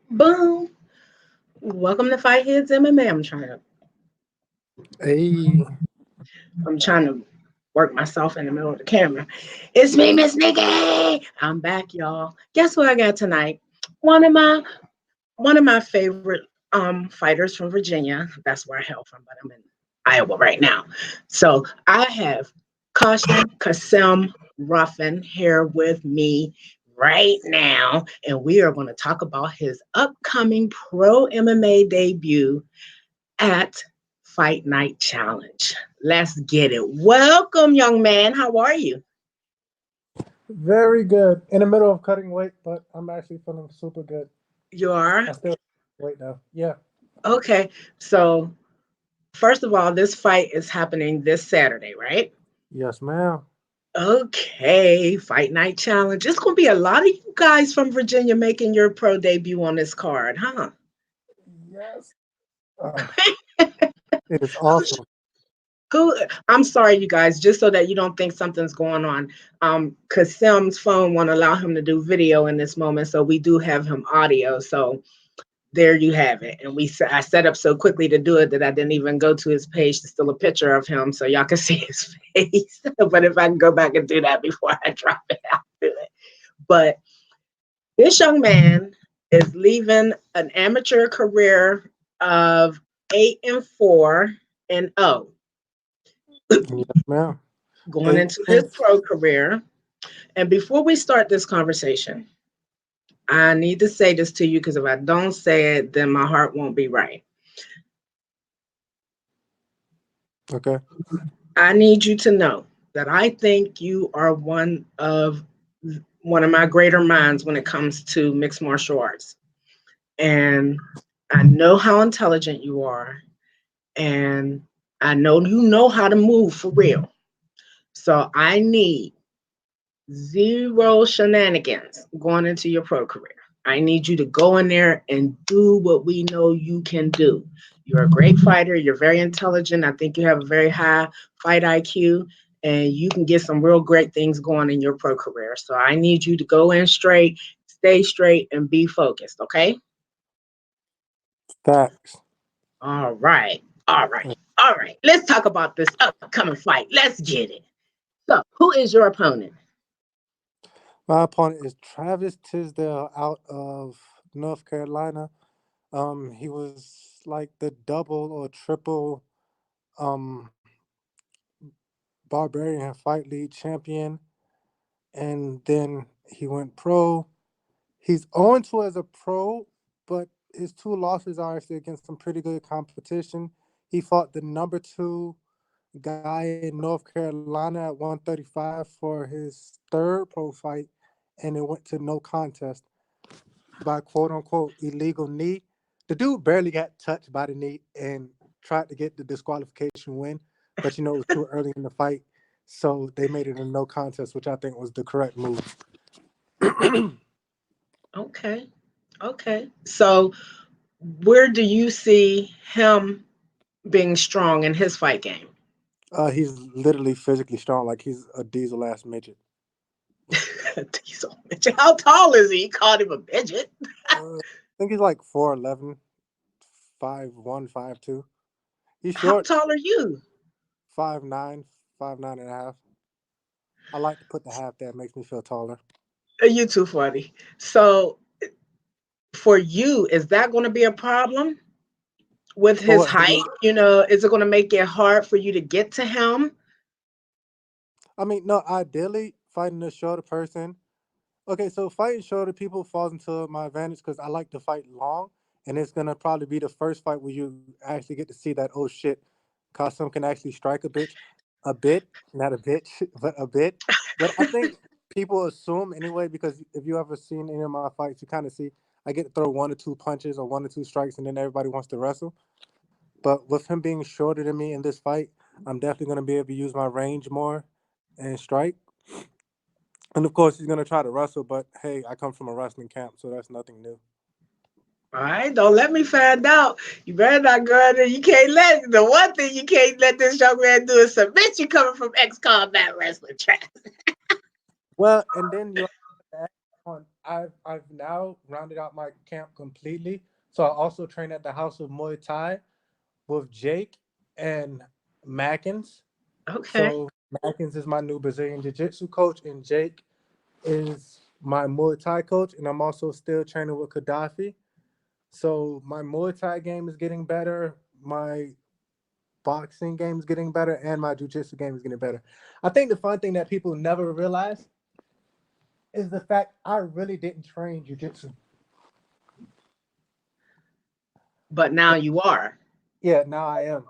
Boom. Welcome to Fight Heads MMA. Hey, I'm trying to work myself in the middle of the camera. It's me, Miss Nikki. I'm back, y'all. Guess who I got tonight? One of my one of my favorite fighters from Virginia. That's where I hail from, but I'm in Iowa right now. So I have KASIM Ruffin here with me right now, and we are going to talk about his upcoming pro MMA debut at Fight Night Challenge. Let's get it. Welcome, young man. How are you? very good. In the middle of cutting weight, but I'm actually feeling super good. You are? I still weight now. Yeah. Okay. So, first of all, this fight is happening this Saturday, right? Yes, ma'am. Okay. Fight Night Challenge. It's going to be a lot of you guys from Virginia making your pro debut on this card, huh? Yes. It is awesome. Who? I'm sorry, you guys, just so that you don't think something's going on. Kasim's phone won't allow him to do video in this moment, so we do have him audio. So there you have it. And I set up so quickly to do it that I didn't even go to his page to steal a picture of him so y'all can see his face. But if I can go back and do that before I drop it, I'll do it. But this young man is leaving an amateur career of 8-4-0, Yes, ma'am. going Eight into his wins. pro career. And before we start this conversation, I need to say this to you because if I don't say it, then my heart won't be right. Okay. I need you to know that I think you are one of my greater minds when it comes to mixed martial arts. And I know how intelligent you are, and I know you know how to move for real. So I need zero shenanigans going into your pro career. I need you to go in there and do what we know you can do. You're a great fighter. You're very intelligent. I think you have a very high fight IQ, and you can get some real great things going in your pro career. So I need you to go in straight, stay straight, and be focused. Okay? Facts. All right. All right. All right. Let's talk about this upcoming fight. Let's get it. So, who is your opponent? My opponent is Travis Tisdale out of North Carolina. He was like the double or triple um Barbarian Fight League champion, and then he went pro. He's 0-2 as a pro, but his two losses are actually against some pretty good competition. He fought the number 2 guy in North Carolina at 135 for his third pro fight, and it went to no contest by quote unquote illegal knee. The dude barely got touched by the knee and tried to get the disqualification win, but it was too early in the fight. So they made it a no contest, which I think was the correct move. Okay. Okay. So, where do you see him being strong in his fight game? He's literally physically strong, like he's a diesel ass midget. Diesel midget. How tall is he? You called him a midget. I think he's like 4'11", 5'1", 5'2". He's How short, tall are you? 5'9", 5'9" and a half. I like to put the half there; it makes me feel taller. You too funny. So, for you, is that going to be a problem with For his what him height? being? Is it going to make it hard for you to get to him? I mean, no. Ideally, fighting a shorter person. Okay, so fighting shorter people falls into my advantage because I like to fight long, and it's gonna probably be the first fight where you actually get to see that. Oh shit, Costum can actually strike a bit, not a bitch, but a bit. But I think people assume anyway because if you ever seen any of my fights, you kind of see I get to throw 1 or 2 punches or 1 or 2 strikes, and then everybody wants to wrestle. But with him being shorter than me in this fight, I'm definitely gonna be able to use my range more and strike. And of course, he's gonna try to wrestle, but hey, I come from a wrestling camp, so that's nothing new. All right, don't let me find out. You better not go in there. You can't let the one thing you can't let this young man do is submit you coming from ex combat wrestling track. Well, and then you have to add on. I've now rounded out my camp completely. So I also train at the House of Muay Thai with Jake and Mackins. Okay. So Mackins is my new Brazilian Jiu-Jitsu coach, and Jake is my Muay Thai coach, and I'm also still training with Gaddafi. So my Muay Thai game is getting better. My boxing game is getting better, and my jiu-jitsu game is getting better. I think the fun thing that people never realize is the fact I really didn't train jiu-jitsu. But now you are. Yeah, now I am.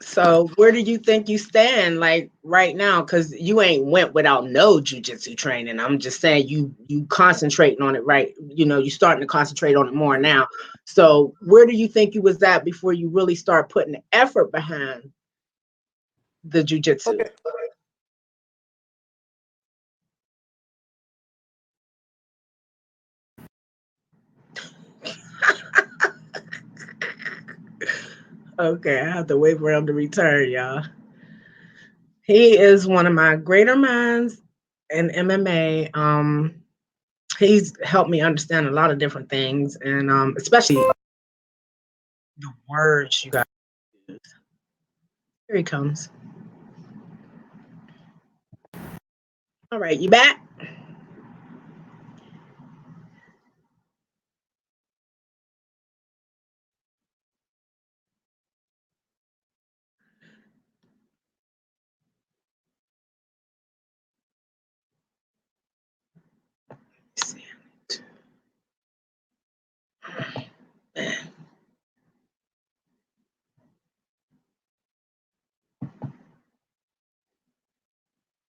So where do you think you stand like right now? Because you ain't went without no jujitsu training. I'm just saying you concentrating on it, right? You know, you starting to concentrate on it more now. So where do you think you was at before you really start putting effort behind the jujitsu? Okay. Okay, I have to wait for him to return, y'all. He is one of my greater minds in MMA. He's helped me understand a lot of different things, and especially the words you guys use. Here he comes. All right, you back?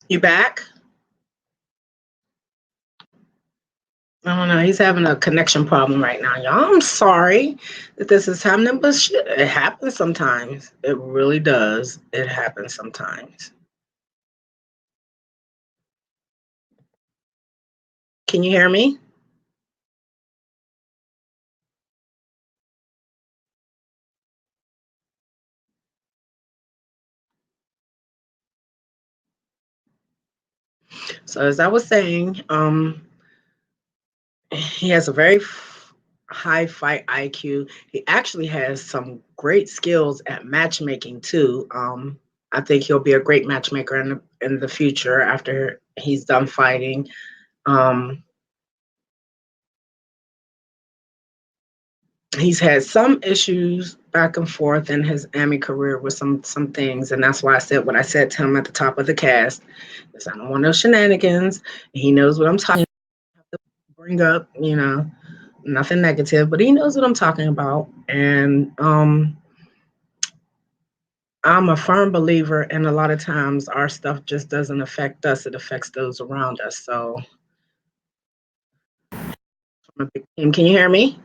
You back? I don't know. He's having a connection problem right now, y'all. I'm sorry that this is happening, but shit, it happens sometimes. It really does. It happens sometimes. Can you hear me? So as I was saying, he has a very high fight IQ. He actually has some great skills at matchmaking too. I think he'll be a great matchmaker in the future after he's done fighting. Um, he's had some issues back and forth in his Army career with some things, and that's why I said what I said to him at the top of the cast. Is I don't want no shenanigans. He knows what I'm talking. Bring up, you know, nothing negative, but he knows what I'm talking about. And I'm a firm believer, and a lot of times our stuff just doesn't affect us; it affects those around us. So, from a big team, can you hear me?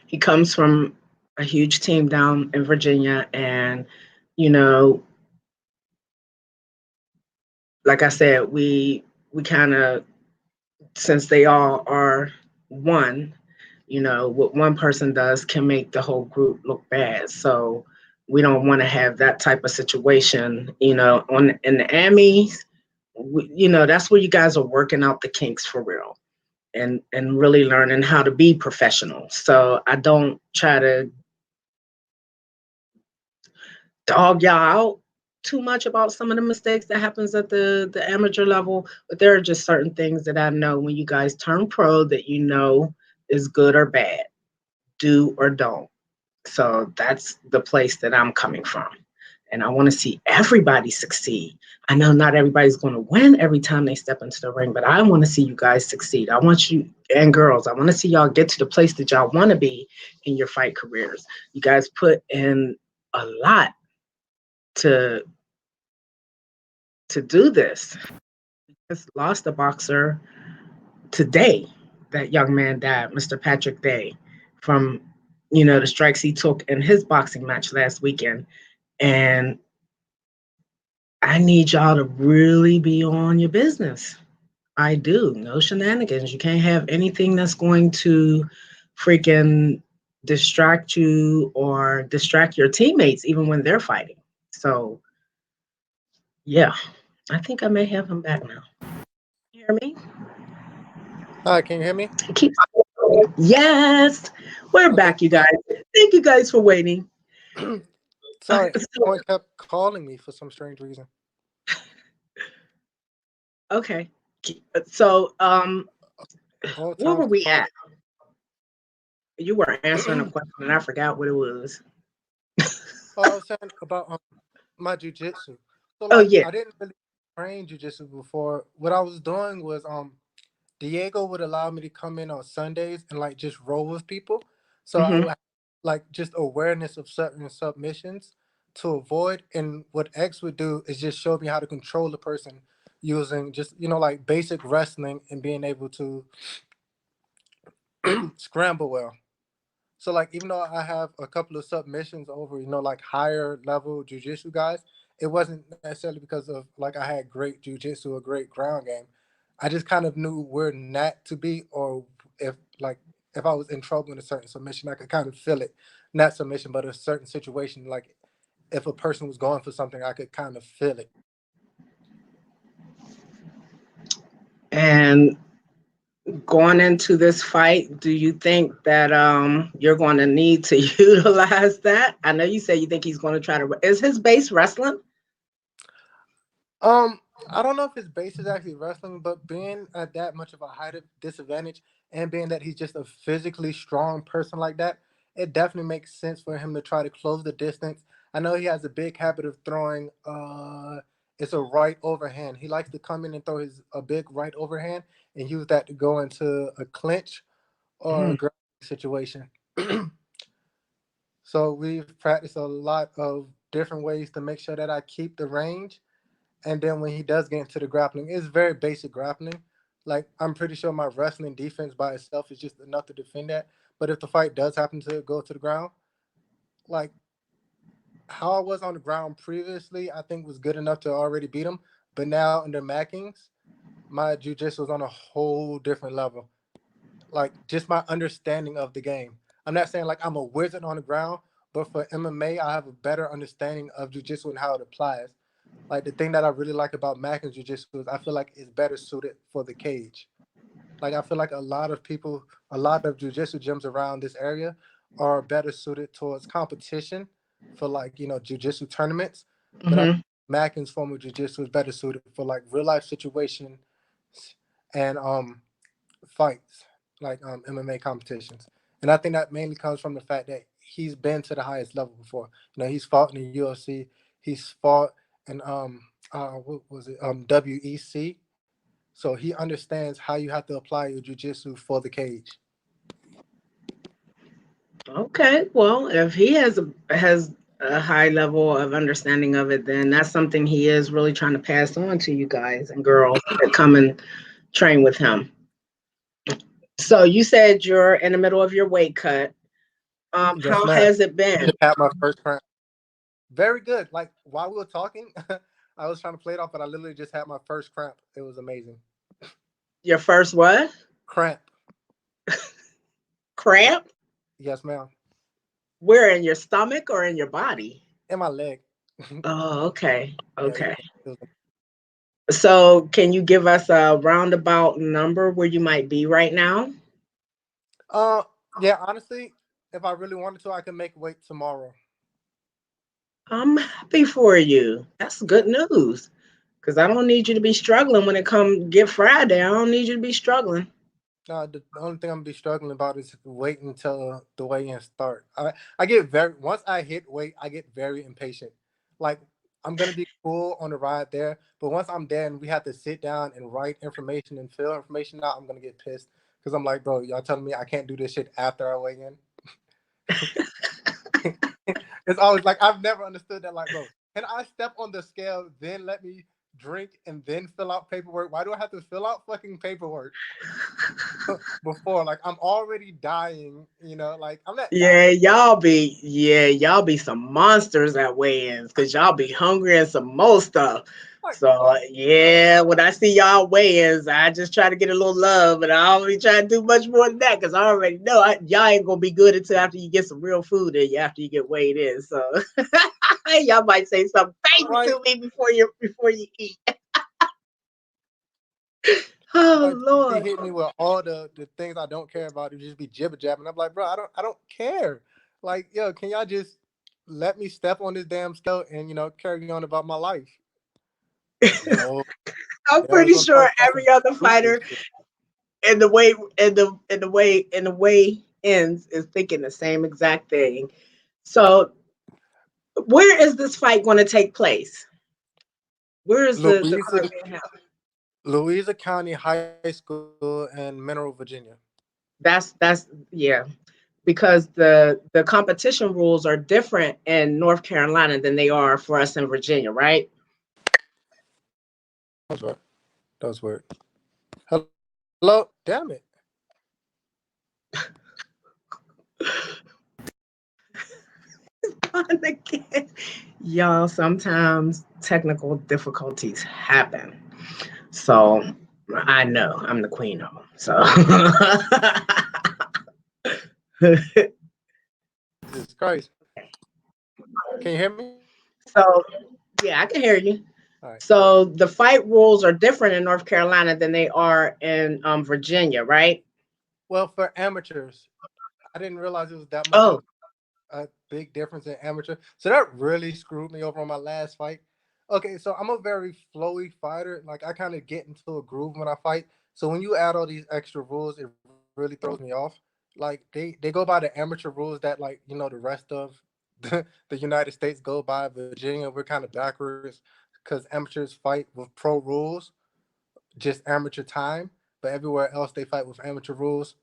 He comes from a huge team down in Virginia, and you know, like I said, we kind of, since they all are one, you know, what one person does can make the whole group look bad. So we don't want to have that type of situation, you know, on in the Emmys. You know, that's where you guys are working out the kinks for real and really learning how to be professional. So I don't try to dog y'all out too much about some of the mistakes that happens at the amateur level, but there are just certain things that I know when you guys turn pro that you know is good or bad, do or don't. So that's the place that I'm coming from. And I want to see everybody succeed. I know not everybody's going to win every time they step into the ring, but I want to see you guys succeed. I want you, and girls, I want to see y'all get to the place that y'all want to be in your fight careers. You guys put in a lot to do this. Just lost a boxer today. That young man died, Mr. Patrick Day, from the strikes he took in his boxing match last weekend. And I need y'all to really be on your business. I do. No shenanigans. You can't have anything that's going to freaking distract you or distract your teammates, even when they're fighting. So Yeah, I think I may have him back now. You hear me? Hi, can you hear me? Keep Yes, we're Okay. back, you guys. Thank you guys for waiting. Sorry, So, everyone kept calling me for some strange reason. okay. So, All the where time were was we calling. at? You were answering a question and I forgot what it was. Oh, I was saying about my jujitsu. So Oh like yeah. I didn't really train jujitsu before. What I was doing was Diego would allow me to come in on Sundays and like just roll with people. So I Hmm. would have, like just awareness of certain submissions to avoid. And what X would do is just show me how to control the person using just like basic wrestling and being able to scramble well. So like even though I have a couple of submissions over, like higher level jujitsu guys, it wasn't necessarily because of like I had great jujitsu or great ground game. I just kind of knew where not to be, or if like if I was in trouble in a certain submission, I could kind of feel it. Not submission, but a certain situation. Like if a person was going for something, I could kind of feel it. And going into this fight, do you think that you're going to need to utilize that? I know you say you think he's going to try to. Is his base wrestling? Um, I don't know if his base is actually wrestling, but being at that much of a height of disadvantage and being that he's just a physically strong person like that, it definitely makes sense for him to try to close the distance. I know he has a big habit of throwing it's a right overhand. He likes to come in and throw his a big right overhand and use that to go into a clinch or a Mhm. ground situation. So we've practiced a lot of different ways to make sure that I keep the range, and then when he does get into the grappling, it's very basic grappling. Like I'm pretty sure my wrestling defense by itself is just enough to defend that. But if the fight does happen to go to the ground, like how I was on the ground previously, I think was good enough to already beat him. But now under Mackings, my jujitsu was on a whole different level. Like just my understanding of the game. I'm not saying like I'm a wizard on the ground, but for MMA, I have a better understanding of jujitsu and how it applies. Like the thing that I really like about Mackins Jiu-Jitsu is I feel like it's better suited for the cage. Like I feel like a lot of people, a lot of Jiu-Jitsu gyms around this area are better suited towards competition for like Jiu-Jitsu tournaments. But I think Mhm. Mackins form of Jiu-Jitsu is better suited for like real life situation and fights, like MMA competitions. And I think that mainly comes from the fact that he's been to the highest level before. He's fought in the UFC, he's fought in what was it WEC. So he understands how you have to apply your jujitsu for the cage. Okay, well, if he has a high level of understanding of it, then that's something he is really trying to pass on to you guys and girls that come and train with him. So you said you're in the middle of your weight cut. Yes, How ma'am. has it been? Just had my first cramp. Very good. Like while we were talking, I was trying to play it off, but I literally just had my first cramp. It was amazing. Your first what? Cramp. Cramp? Yes, ma'am. Where, in your stomach or in your body? In my leg. Oh, okay. Yeah, it was, Okay. it was So can you give us a roundabout number where you might be right now? Uh, yeah, honestly, if I really wanted to, I could make weight tomorrow. I'm happy for you. That's Yeah. good news. Because I don't need you to be struggling when it comes get Friday. I don't need you to be struggling. The only thing I'm gonna be struggling about is waiting until the weigh-in start. I get very once I hit weight, I get very impatient. Like I'm gonna be cool on the ride there, but once I'm there and we have to sit down and write information and fill information out, I'm gonna get pissed because I'm like, bro, y'all telling me I can't do this shit after I weigh in. It's always like I've never understood that. Like, bro, can I step on the scale, then let me drink and then fill out paperwork? Why do I have to fill out fucking paperwork before? Like, I'm already dying. Like I'm not dying. Yeah, y'all be some monsters at weigh-ins because y'all be hungry and some more stuff. Like, So bro, yeah, when I see y'all weigh-ins, I just try to get a little love, but I don't be trying to do much more than that because I already know y'all ain't gonna be good until after you get some real food in you after you get weighed in. So y'all might say something crazy right? to me before you eat. Oh Like people be Lord. hitting me with all the things I don't care about. It just be jibber jabbing. I'm like, bro, I don't care. Like, yo, can y'all just let me step on this damn scale and carry on about my life? But no, I'm they always pretty want to talk sure about some every other stupid fighter shit. in the way ends is thinking the same exact thing. So where is this fight going to take place? Where is the Louisa, card being held? Louisa County High School in Mineral, Virginia. That's yeah, because the competition rules are different in North Carolina than they are for us in Virginia, right? That was weird. That was weird. Hello, damn it. Again. Y'all, sometimes technical difficulties happen. So I know I'm the queen of them. So Jesus Christ. Can you hear me? so yeah, I can hear you. All right, cool. So the fight rules are different in North Carolina than they are in Virginia, right? Well, for amateurs, I didn't realize it was that much of Oh, a big difference in amateur. So that really screwed me over on my last fight. Okay, so I'm a very flowy fighter. Like I kind of get into a groove when I fight. So when you add all these extra rules, it really throws me off. Like they go by the amateur rules that like the rest of the United States go by. Virginia, we're kind of backwards because amateurs fight with pro rules, just amateur time, but everywhere else they fight with amateur rules,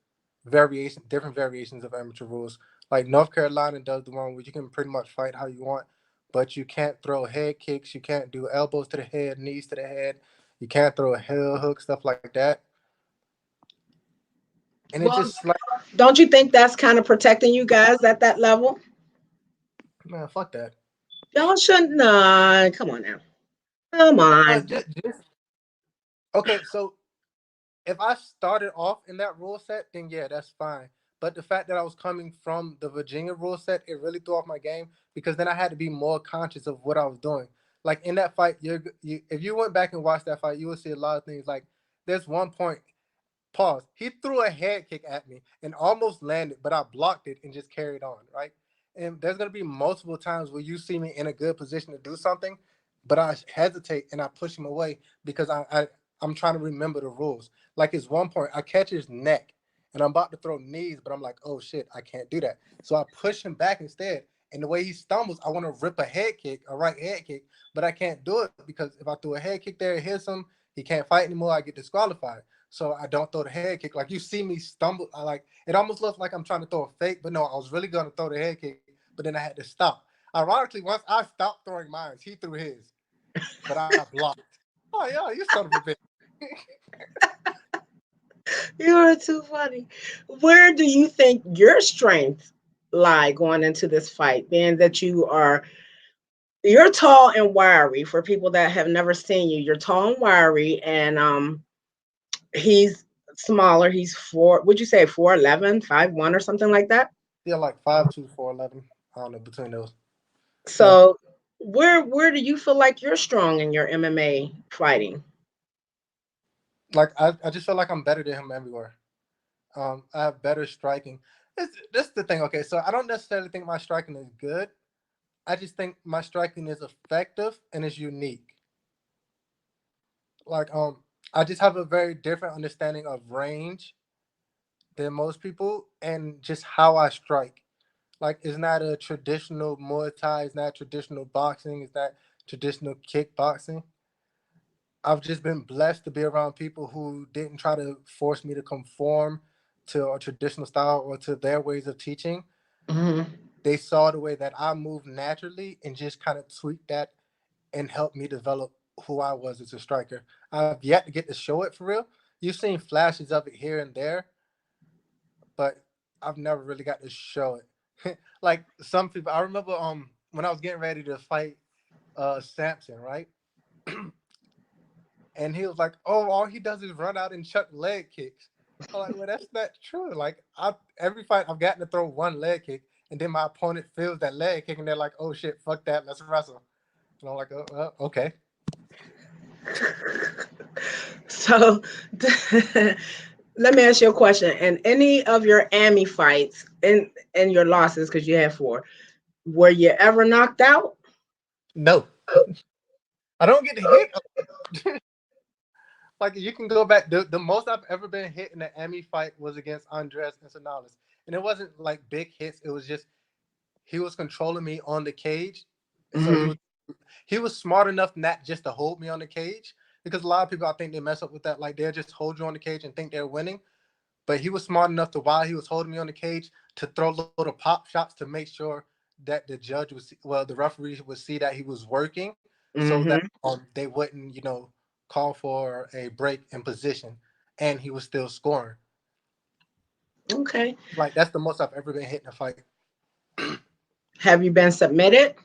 different variations of amateur rules. Like North Carolina does the one where you can pretty much fight how you want, but you can't throw head kicks, you can't do elbows to the head, knees to the head, you can't throw a heel hook, stuff like that. And it's well, just like, don't you think that's kind of protecting you guys at that level? man, fuck that. Y'all shouldn't. Nah, come on now. Come on. Just okay. So if I started off in that rule set, then yeah, that's fine. But the fact that I was coming from the Virginia rule set, it really threw off my game because then I had to be more conscious of what I was doing. Like in that fight, if you went back and watched that fight, you would see a lot of things. Like there's one point, pause. He threw a head kick at me and almost landed, but I blocked it and just carried on, right? And there's gonna be multiple times where you see me in a good position to do something, but I hesitate and I push him away because I'm trying to remember the rules. Like it's one point, I catch his neck and I'm about to throw knees, but I'm like, oh shit, I can't do that. So I push him back instead. And the way he stumbles, I want to rip a head kick, a right head kick, but I can't do it because if I throw a head kick there, it hits him, he can't fight anymore, I get disqualified. So I don't throw the head kick. Like you see me stumble, I like it almost looks like I'm trying to throw a fake, but no, I was really gonna throw the head kick, but then I had to stop. Ironically, once I stopped throwing mines, he threw his, but I blocked. Oh yeah, you son of a bitch. You're too funny. Where do you think your strengths lie going into this fight? Being that you're tall and wiry for people that have never seen you. You're tall and wiry, and he's smaller. He's four. Would you say 4'11", 5'1", or something like that? Yeah, like 5'2", 4'11". I don't know between those. Yeah, So where do you feel like you're strong in your MMA fighting? like I just feel like I'm better than him everywhere. I have better striking. This is the thing. Okay, so I don't necessarily think my striking is good. I just think my striking is effective and is unique. Like I just have a very different understanding of range than most people and just how I strike. Like it's not a traditional Muay Thai, it's not traditional boxing, it's not traditional kickboxing. I've just been blessed to be around people who didn't try to force me to conform to a traditional style or to their ways of teaching. Hmm. They saw the way that I move naturally and just kind of tweaked that and helped me develop who I was as a striker. I've yet to get to show it for real. You've seen flashes of it here and there, but I've never really got to show it. Like some people, I remember when I was getting ready to fight Samson, right? And he was like, "Oh, all he does is run out and chuck leg kicks." I'm like, "Well, that's not true. Like, every fight I've gotten to throw one leg kick, and then my opponent feels that leg kick, and they're like, 'Oh shit, fuck that, let's wrestle.'" And I'm like, "Oh, okay." So let me ask you a question. In any of your Ami fights, in your losses, because you had four, were you ever knocked out? No, I don't get hit. Like you can go back. The most I've ever been hit in an Emmy fight was against Andres Insanalis, and it wasn't like big hits. It was just he was controlling me on the cage, so Hmm. he was smart enough not just to hold me on the cage, because a lot of people I think they mess up with that. Like they'll just hold you on the cage and think they're winning. But he was smart enough to, while he was holding me on the cage, to throw little pop shots to make sure that the judge was, well, the referee would see that he was working, so that Hmm. they wouldn't, call for a break in position, and he was still scoring. Okay. Like that's the most I've ever been hit in a fight. Have you been submitted?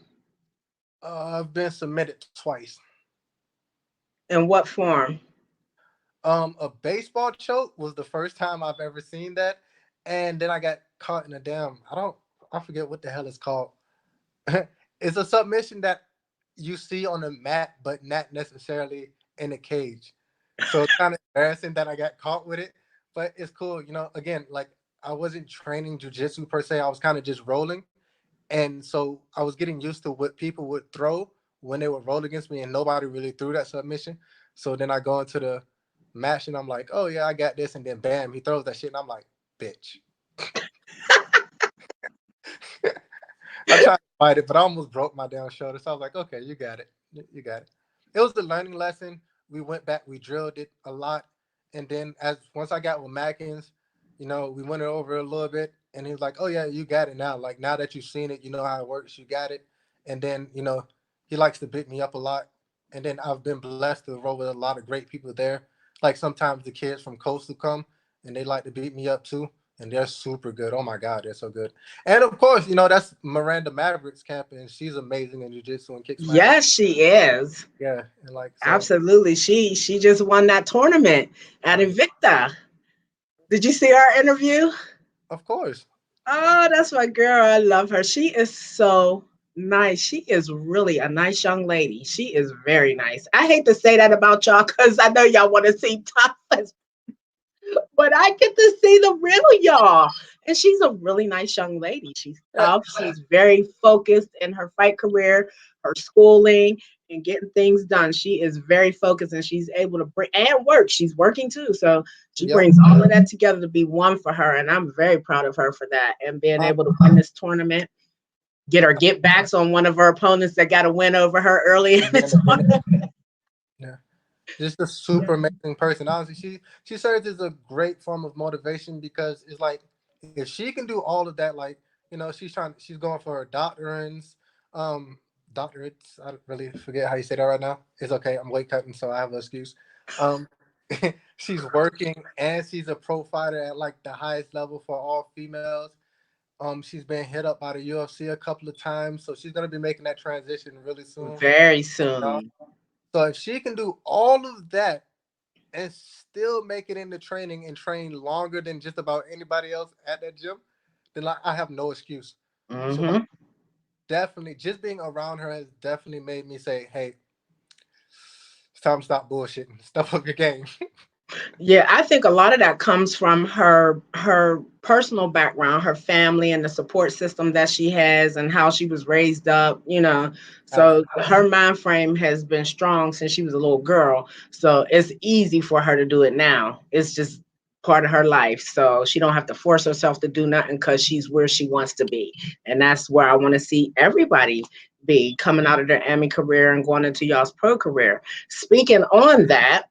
I've been submitted twice. In what form? A baseball choke was the first time I've ever seen that, and then I got caught in a damn. I forget what the hell it's called. It's a submission that you see on the mat, but not necessarily in a cage. So it's kind of embarrassing that I got caught with it, but it's cool. Again, like I wasn't training jujitsu per se. I was kind of just rolling, and so I was getting used to what people would throw when they would roll against me, and nobody really threw that submission. So then I go into the match, and I'm like, "Oh yeah, I got this," and then bam, he throws that shit, and I'm like, "Bitch." I tried to fight it, but I almost broke my down shoulder. So I was like, "Okay, you got it. You got it." It was the learning lesson. We went back, we drilled it a lot, and then as once I got with Mackins, we went it over a little bit, and he was like, "Oh yeah, you got it now. Like now that you've seen it, you know how it works. You got it." And then he likes to pick me up a lot, and then I've been blessed to roll with a lot of great people there. Like sometimes the kids from Coastal come, and they like to beat me up too, and they're super good. Oh my god, they're so good. And of course, that's Miranda Maverick's camp, and she's amazing in jiu-jitsu and kicks my ass. Yes, she is. Yeah, and like so, Absolutely. She just won that tournament at right. Invicta. Did you see our interview? Of course. Oh, that's my girl. I love her. She is so nice. She is really a nice young lady. She is very nice. I hate to say that about y'all because I know y'all want to see tough, but I get to see the real y'all. And she's a really nice young lady. She's Yeah, tough. She's very focused in her fight career, her schooling, and getting things done. She is very focused and she's able to bring and work. She's working too. So she yep. brings all of that together to be one for her. And I'm very proud of her for that. And being Uh, able to win this tournament, get her get backs on one of her opponents that got a win over her early in yeah, the tournament. yeah. Just a super amazing person. Honestly, she serves as a great form of motivation, because it's like if she can do all of that, like she's going for her doctorants, um, doctorates. I really forget how you say that right now. It's okay. I'm weight cutting, so I have an excuse. Um, she's working, and she's a pro fighter at like the highest level for all females. She's been hit up by the UFC a couple of times, so she's gonna be making that transition really soon. Very Uh, soon. So if she can do all of that and still make it into training and train longer than just about anybody else at that gym, then like I have no excuse. So like Hmm. definitely just being around her has definitely made me say, "Hey, it's time to stop bullshitting. Step up your game." Yeah, I think a lot of that comes from her personal background, her family and the support system that she has and how she was raised up. So Absolutely. her mind frame has been strong since she was a little girl. So it's easy for her to do it now. It's just part of her life. So she don't have to force herself to do nothing because she's where she wants to be. And that's where I want to see everybody be coming out of their Army career and going into y'all's pro career. Speaking on that,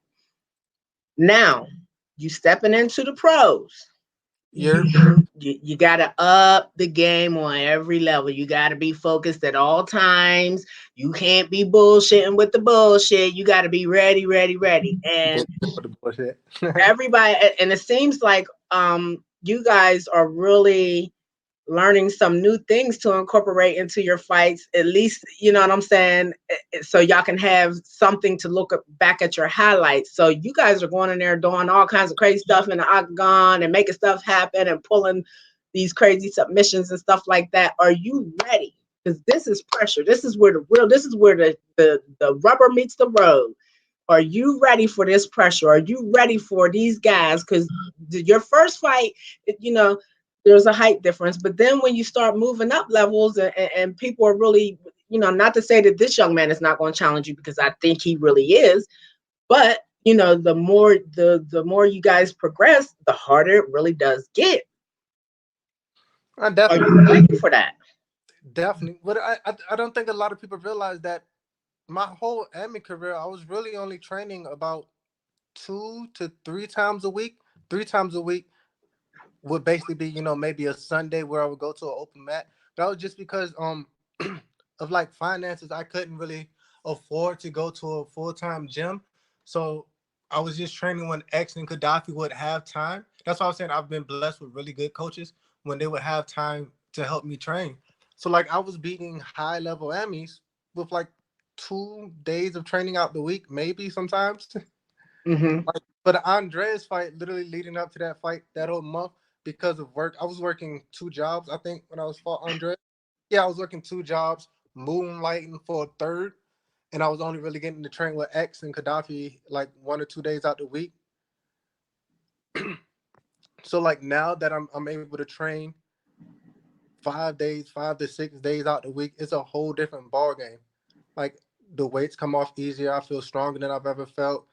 now, you stepping into the pros. You're You got to up the game on every level. You got to be focused at all times. You can't be bullshitting with the bullshit. You got to be ready, ready, ready. And bullshit for the bullshit. everybody, and it seems like you guys are really learning some new things to incorporate into your fights, at least, you know what I'm saying? So y'all can have something to look back at your highlights. So you guys are going in there doing all kinds of crazy stuff in the octagon and making stuff happen and pulling these crazy submissions and stuff like that. Are you ready? Because this is pressure. This is where the rubber meets the road. Are you ready for this pressure? Are you ready for these guys? Because your first fight, you know, there's a height difference. But then when you start moving up levels and people are really, you know, not to say that this young man is not going to challenge you, because I think he really is. But, you know, the more you guys progress, the harder it really does get. I Are definitely, you ready for that? definitely. But I don't think a lot of people realize that my whole anime career, I was really only training about 2 to 3 times a week. 3 times a week would basically be, maybe a Sunday where I would go to an open mat. That was just because of like finances. I couldn't really afford to go to a full-time gym. So I was just training when X and Gaddafi would have time. That's why I was saying I've been blessed with really good coaches when they would have time to help me train. So like I was beating high level Emmys with like 2 days of training out the week, maybe sometimes. Mm-hmm. Like for the Andreas fight, literally leading up to that fight that whole month, because of work, I was working 2 jobs. I think when I was fought Andreas, yeah, I was working 2 jobs, moonlighting for a third, and I was only really getting to train with X and Gaddafi like 1 or 2 days out the week. So like now that I'm able to train 5 days, 5 to 6 days out the week, it's a whole different ball game. Like the weights come off easier. I feel stronger than I've ever felt.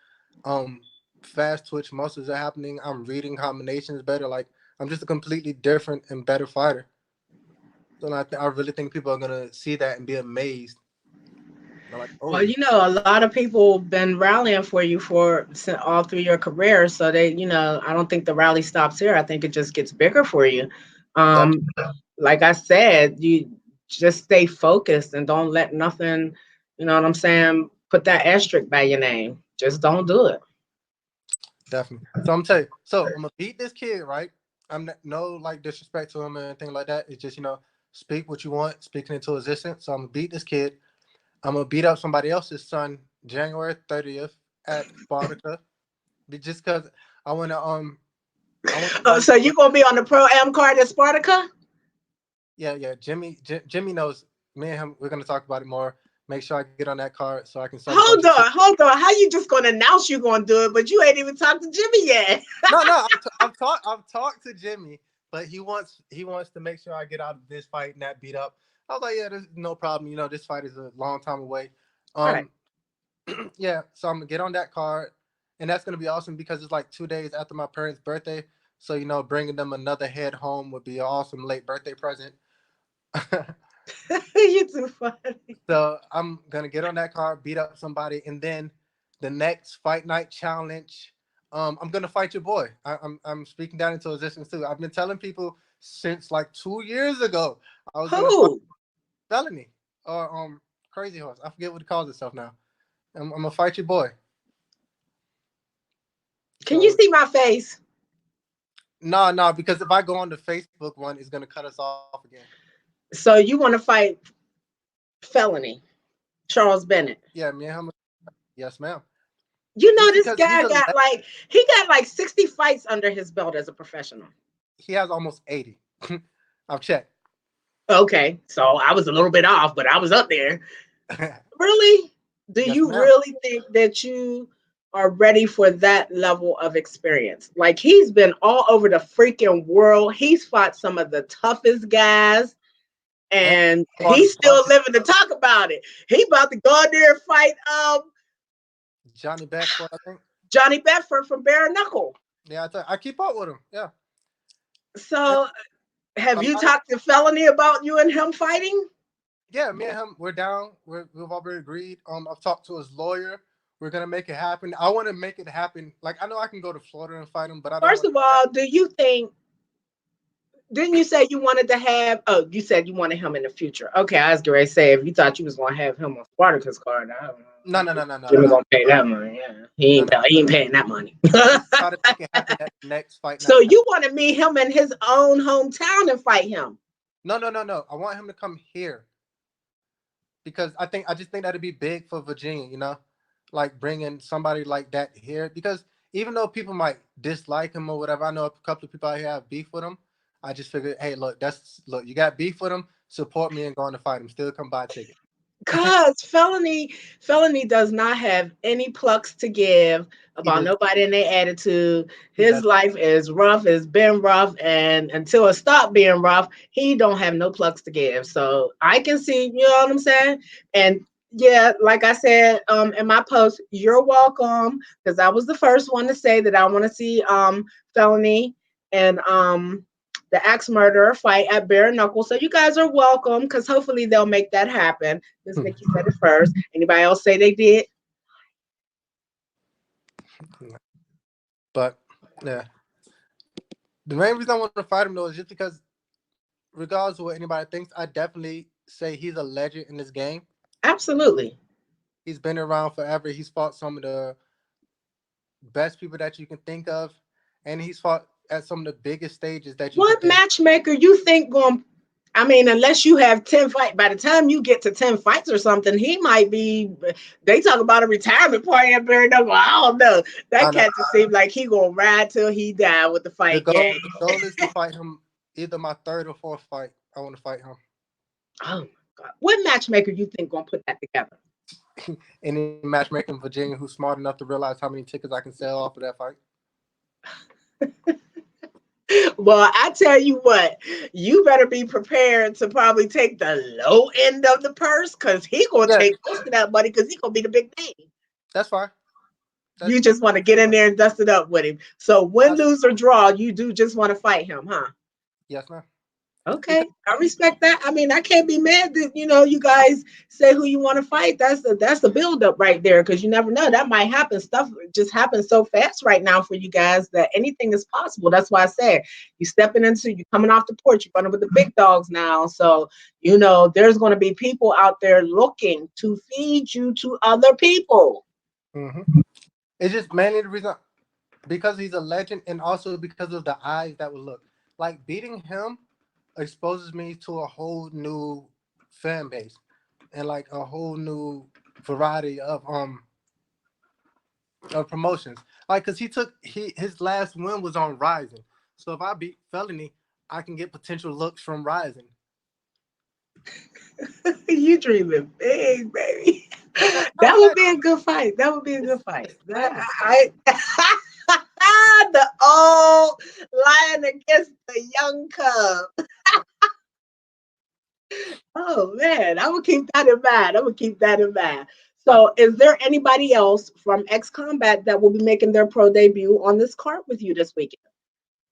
Um, Fast twitch muscles are happening. I'm reading combinations better. Like I'm just a completely different and better fighter. So I really think people are gonna see that and be amazed. They're like, Well, oh, you know, a lot of people been rallying for you for all through your career. So they, you know, I don't think the rally stops here. I think it just gets bigger for you. that Um, like I said, you just stay focused and don't let nothing, you know what I'm saying, put that asterisk by your name. Just don't do it. definitely. So I'm tell you. So I'm gonna beat this kid, right? No like disrespect to him or anything like that. It's just speak what you want, speaking into existence. So I'm gonna beat this kid. I'm gonna beat up somebody else's son January 30th at Spartica. Just because I wanna I want Oh, somebody so to, you gonna be on the Pro Am card at Spartica? yeah. Jimmy knows me and him. We're gonna talk about it more. Make sure I get on that card so I can sell a bunch Hold of tickets. on, hold on. How you just gonna announce you gonna do it, but you ain't even talked to Jimmy yet? No. I've talked to Jimmy, but he wants to make sure I get out of this fight and not beat up. I was like, yeah, there's no problem. This fight is a long time away. Right. Um, yeah, so I'm gonna get on that card, and that's gonna be awesome because it's like 2 days after my parents' birthday. So bringing them another head home would be an awesome late birthday present. You too funny. So I'm gonna get on that card, beat up somebody, and then the next fight night challenge, I'm gonna fight your boy. I'm speaking down into existence too. I've been telling people since like 2 years ago I was gonna fight Who? Felony or Crazy Horse. I forget what it calls itself now. I'm gonna fight your boy. Can you So see my face? no, because if I go on the Facebook one, it's gonna cut us off again. So you want to fight Felony, Charles Bennett? Yeah, me and him. Yes, ma'am. You know Just this because guy got like he got like 60 fights under his belt as a professional. he has almost 80. I've checked. Okay, so I was a little bit off, but I was up there. Really? Do Yes, you ma'am. really think that you are ready for that level of experience? Like he's been all over the freaking world. He's fought some of the toughest guys, And and fought a he's still bunch of living to talk about it. He about to go out there and fight Johnny Beckford, I think. Johnny Bedford from Bare Knuckle. Yeah, I keep up with him. Yeah, and So have a you lot of talked to Felony about you and him fighting? yeah, me and him, we're down. We've already agreed. I've talked to his lawyer. We're gonna make it happen. I want to make it happen. Like I know I can go to Florida and fight him, but I don't First want of to. all, do you think, didn't you say you wanted to have, oh, you said you wanted him in the future. Okay, I was going to say, if you thought you was going to have him on Spartacus card, I don't No, no, know. no, no, no, Jimmy no, going to pay that money. Yeah. He no, ain't, no. he ain't paying that money. Try to make it happen at the next fight So night. you want to meet him in his own hometown and fight him. No, no, no, no. I want him to come here because I just think that'd be big for Virginia. Like bringing somebody like that here because even though people might dislike him or whatever, I know a couple of people out here have beef with him. I just figured, hey, look, you got beef with him. Support me and go on to fight him. Still come buy a ticket. Cause felony does not have any plucks to give He about does. nobody and their attitude. He His does. life is rough, it's been rough, and until it stop being rough, he don't have no plucks to give. So I can see, you know what I'm saying? And yeah, like I said in my post, you're welcome because I was the first one to say that I want to see felony and the axe murderer fight at bare knuckle. So you guys are welcome because hopefully they'll make that happen. Miss Nikki said it first. Anybody else say they did? But yeah, the main reason I want to fight him though is just because, regardless of what anybody thinks, I definitely say he's a legend in this game. Absolutely. He's been around forever. He's fought some of the best people that you can think of, and he's fought at some of the biggest stages that you can What think. matchmaker you think going? I mean, unless you have 10 fights, by the time you get to 10 fights or something, he might be. They talk about a retirement party at bare knuckle. I don't know. That I know cat just seems like he gonna ride till he die with the the fight game. goal is to fight him either my third or fourth fight. I want to fight him. Oh my god! What matchmaker you think gonna put that together? Any matchmaker in Virginia who's smart enough to realize how many tickets I can sell off of that fight. Well, I tell you what, you better be prepared to probably take the low end of the purse because he gonna Yeah, take most of that money because he gonna be the big name. that's fine. You That's just want to get in there and dust it up with him. So win, that's lose, or draw, you do just want to fight him, huh? yes, ma'am. Okay, Because I respect that. I mean, I can't be mad that you guys say who you want to fight. That's the build up right there because you never know that might happen. Stuff just happens so fast right now for you guys that anything is possible. That's why I said you coming off the porch, you're running with the big dogs now. So there's going to be people out there looking to feed you to other people. hmm it's just mainly the reason because he's a legend, and also because of the eyes that would look like beating him exposes me to a whole new fan base and like a whole new variety of promotions. Like, cause his last win was on Rising. So if I beat Felony, I can get potential looks from Rising. You dreaming big, baby. No, That I'm would not. be a good fight. That would be a It's good fight. it's That family. I the old lion against the young cub. Oh man, I would keep that in mind. I would keep that in mind. So, is there anybody else from X Combat that will be making their pro debut on this card with you this weekend?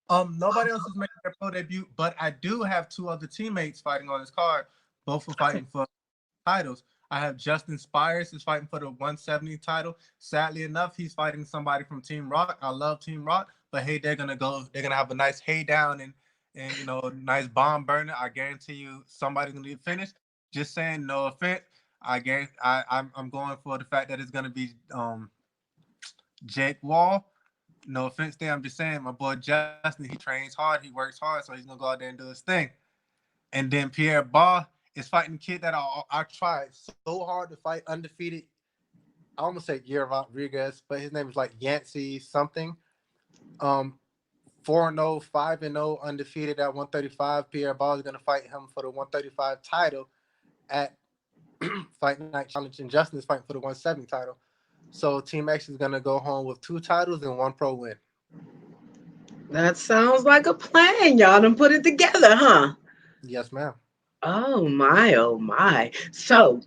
Nobody else is making their pro debut, but I do have two other teammates fighting on this card. Both are fighting for titles. I have Justin Spires is fighting for the 170 title. Sadly enough, he's fighting somebody from Team Rock. I love Team Rock, but hey, they're gonna have a nice hay down and nice bomb burner. I guarantee you somebody's gonna get finished. Just saying, no offense. I guarantee I'm going for the fact that it's gonna be Jake Wall. No offense there. I'm just saying my boy Justin, he trains hard, he works hard, so he's gonna go out there and do his thing. And then Pierre Barr is fighting a kid that I tried so hard to fight undefeated. I almost say Guillermo Rodriguez, but his name is like Yancey something. 4-0, 5-0, undefeated at 135. Pierre Barr is going to fight him for the 135 title at Fight Night Challenge, and Justin is fighting for the 170 title. So Team X is going to go home with 2 titles and 1 pro win. That sounds like a plan. Y'all done put it together, huh? Yes, ma'am. Oh my, oh my. So,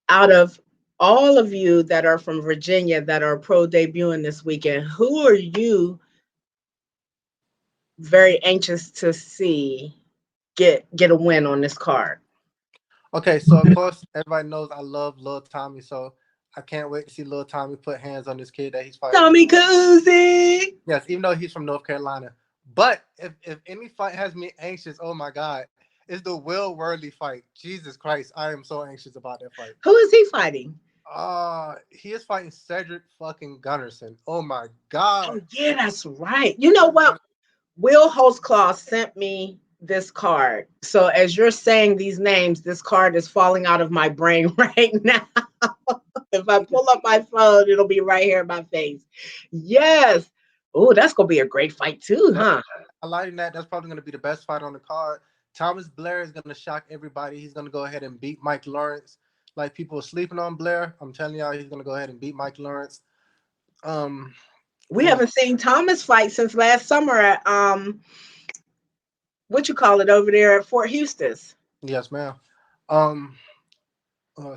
out of all of you that are from Virginia that are pro debuting this weekend, who are you very anxious to see get a win on this card? Okay, so of course everybody knows I love Lil Tommy, so I can't wait to see Lil Tommy put hands on this kid that he's fighting. Tommy Cousy. Yes, even though he's from North Carolina. But if any fight has me anxious, oh my God, it's the Will Worley fight. Jesus Christ, I am so anxious about that fight. Who is he fighting? He is fighting Cedric fucking Gunnarsson. Oh my Oh God. yeah, that's right. You know what? Will Hostclaw sent me this card. So as you're saying these names, this card is falling out of my brain right now. If I pull up my phone, it'll be right here in my face. Yes. Oh, that's gonna be a great fight too, That, huh? I like that. That's probably going to be the best fight on the card. Thomas Blair is going to shock everybody. He's going to go ahead and beat Mike Lawrence. Like people are sleeping on Blair. I'm telling y'all, he's going to go ahead and beat Mike Lawrence. Um, We who's haven't seen Thomas fight since last summer at what you call it over there at Fort Eustis. yes, ma'am. Um, uh,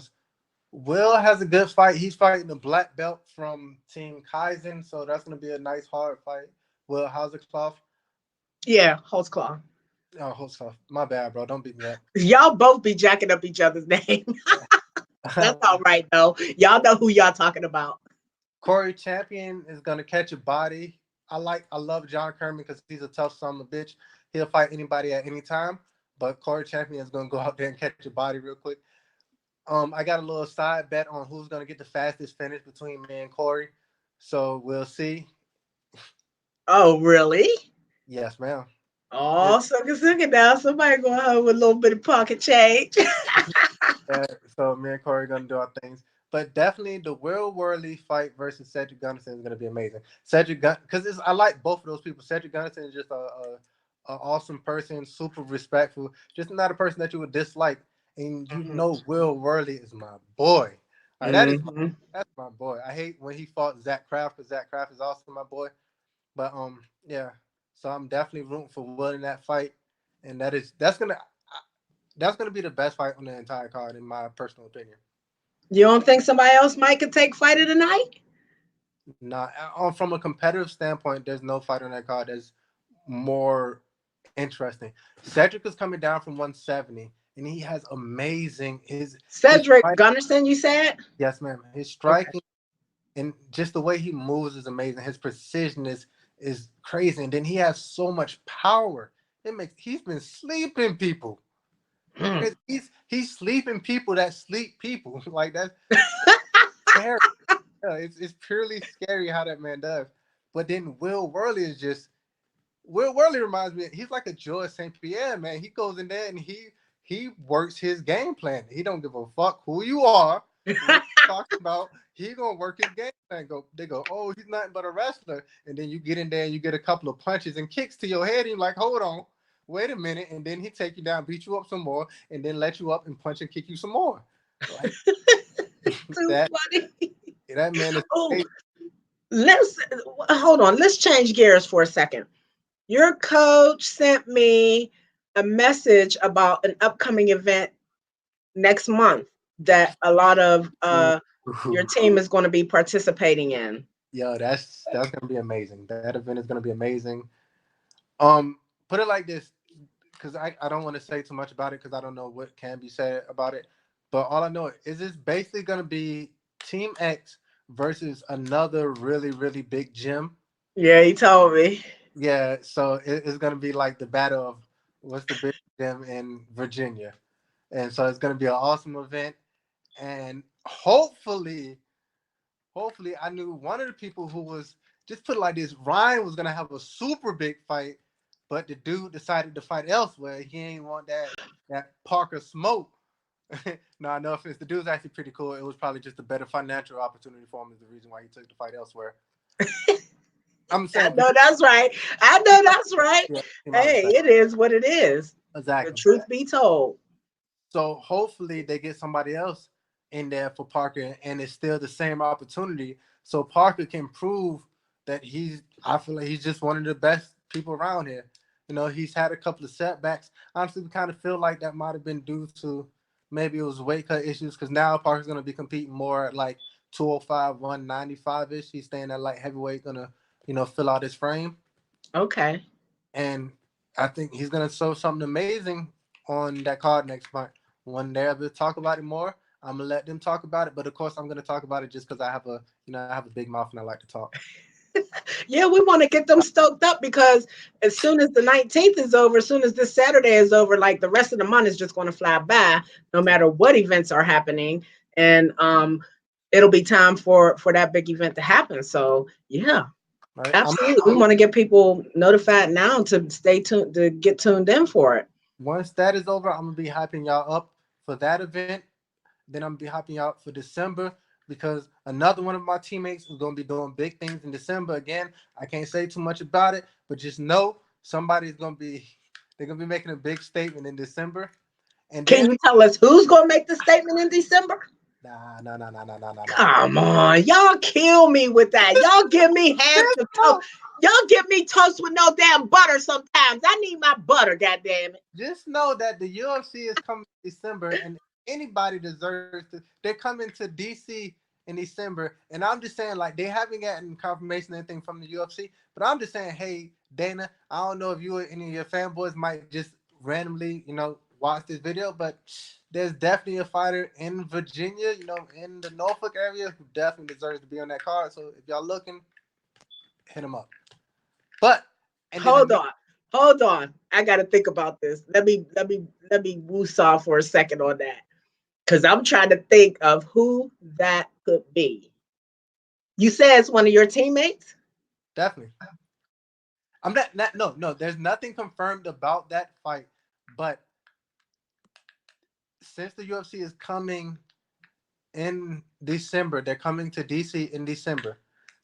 Will has a good fight. He's fighting the black belt from Team Kaizen, so that's going to be a nice hard fight. Will Hauserkopf. Yeah, Holtzclaw. Oh, Hauserkopf. My bad, bro. Don't beat me up. Y'all both be jacking up each other's name. That's all right though. Y'all know who y'all talking about. Corey Champion is gonna catch a body. I love John Kerman because he's a tough son of a bitch. He'll fight anybody at any time. But Corey Champion is gonna go out there and catch a body real quick. I got a little side bet on who's gonna get the fastest finish between me and Corey. So we'll see. Oh, really? Yes, ma'am. Oh, sucker now. Somebody going home with a little bit of pocket change. Yeah, so me and Corey are gonna do our things. But definitely the Will Worley fight versus Cedric Gunnison is gonna be amazing. Cedric Gun because I like both of those people. Cedric Gunnison is just a awesome person, super respectful, just not a person that you would dislike. And you Mhm. know Will Worley is my boy. Like, Mhm. that's my boy. I hate when he fought Zach Kraft because Zach Kraft is also my boy. But yeah. So I'm definitely rooting for Will in that fight. And that's gonna be the best fight on the entire card, in my personal opinion. You don't think somebody else might could take fight of the night? Not from a competitive standpoint, there's no fight on that card that's more interesting. Cedric is coming down from 170, and he has amazing his Cedric strike. Gunnarsson, you said? Yes, ma'am. His Okay. striking and just the way he moves is amazing. His precision is crazy, and then he has so much power. He's been sleeping people. Hmm. He's sleeping people that sleep people. Like that's scary. Yeah, it's purely scary how that man does. But then Will Worley is just Will Worley reminds me. He's like a George St. Pierre man. He goes in there and he works his game plan. He don't give a fuck who you are, what you talking about. He gonna work his game plan. They go, oh, he's nothing but a wrestler. And then you get in there and you get a couple of punches and kicks to your head. And you're like, hold on, wait a minute. And then he take you down, beat you up some more, and then let you up and punch and kick you some more. Like Too that. funny. That man is Oh, crazy. let's hold on. Let's change gears for a second. Your coach sent me a message about an upcoming event next month that a lot of your Ooh. team is going to be participating in. Yo, that's gonna be amazing. That event is gonna be amazing. Put it like this, because I don't want to say too much about it because I don't know what can be said about it. But all I know is it's basically gonna be Team X versus another really, really big gym. Yeah, he told me. Yeah, so it's gonna be like the battle of what's the big gym in Virginia. And so it's gonna be an awesome event. And hopefully, I knew one of the people who was just put it like this. Ryan was gonna have a super big fight, but the dude decided to fight elsewhere. He ain't want that Parker smoke. No, no offense. The dude's actually pretty cool. It was probably just a better financial opportunity for him is the reason why he took the fight elsewhere. I'm I saying know because that's right. I know that's right. yeah, came out Hey, respect. it is what it is. The Exactly. truth be told. So hopefully they get somebody else in there for Parker, and it's still the same opportunity. So Parker can prove that I feel like he's just one of the best people around here. You know, he's had a couple of setbacks. Honestly, we kind of feel like that might have been due to maybe it was weight cut issues because now Parker's going to be competing more at like 205, 195 ish. He's staying at light heavyweight, going to, fill out his frame. Okay. And I think he's gonna show something amazing on that card next month. When they ever talk about it more, I'm gonna let them talk about it. But of course, I'm gonna talk about it just because I have a big mouth and I like to talk. Yeah, we want to get them stoked up because as soon as the 19th is over, as soon as this Saturday is over, like the rest of the month is just going to fly by, no matter what events are happening. And it'll be time for that big event to happen. So yeah. right? Absolutely. We want to get people notified now to stay tuned, to get tuned in for it. Once that is over, I'm gonna be hyping y'all up for that event. Then I'm gonna be hyping y'all up for December because another one of my teammates is gonna be doing big things in December. Again, I can't say too much about it, but just know somebody's gonna be they're gonna be making a big statement in December. And Can then you tell us who's going to make the statement in December? nah. Come on, y'all kill me with that. Y'all give me half the toast. Y'all give me toast with no damn butter sometimes. I need my butter, goddamn it. Just know that the UFC is coming in December, and anybody deserves to. They're coming to DC in December, and I'm just saying, like, they haven't gotten confirmation or anything from the UFC, but I'm just saying, hey, Dana, I don't know if you or any of your fanboys might just randomly, watch this video, but there's definitely a fighter in Virginia, in the Norfolk area, who definitely deserves to be on that card. So if y'all looking, hit him up. But and then Hold on. Hold on. I gotta think about this. Let me woosah for a second on that. Cause I'm trying to think of who that could be. You said it's one of your teammates? definitely. I'm not no. There's nothing confirmed about that fight, but since the UFC is coming in December, they're coming to DC in December.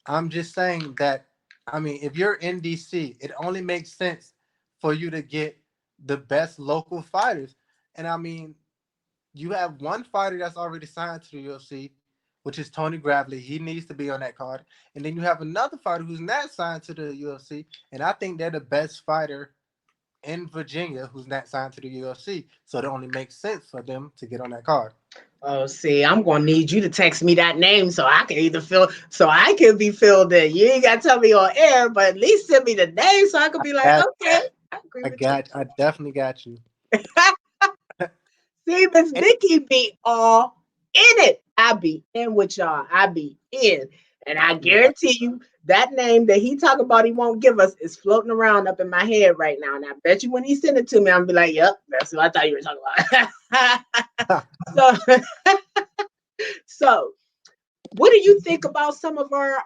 I'm just saying that. I mean, if you're in DC, it only makes sense for you to get the best local fighters. And I mean, you have one fighter that's already signed to the UFC, which is Tony Gravely. He needs to be on that card. And then you have another fighter who's not signed to the UFC, and I think they're the best fighter in Virginia who's not signed to the UFC. So it only makes sense for them to get on that card. Oh, see, I'm gonna need you to text me that name so I can so I can be filled in. You ain't gotta tell me on air, but at least send me the name so I can be like, Got, okay, I agree with you. I definitely got you. See, Miss And Nikki be all in it. I be in with y'all. I be in. And I yeah, guarantee you that name that he talk about he won't give us is floating around up in my head right now. And I bet you when he send it to me, I'm gonna be like, yep, that's what I thought you were talking about. so so what do you think about some of our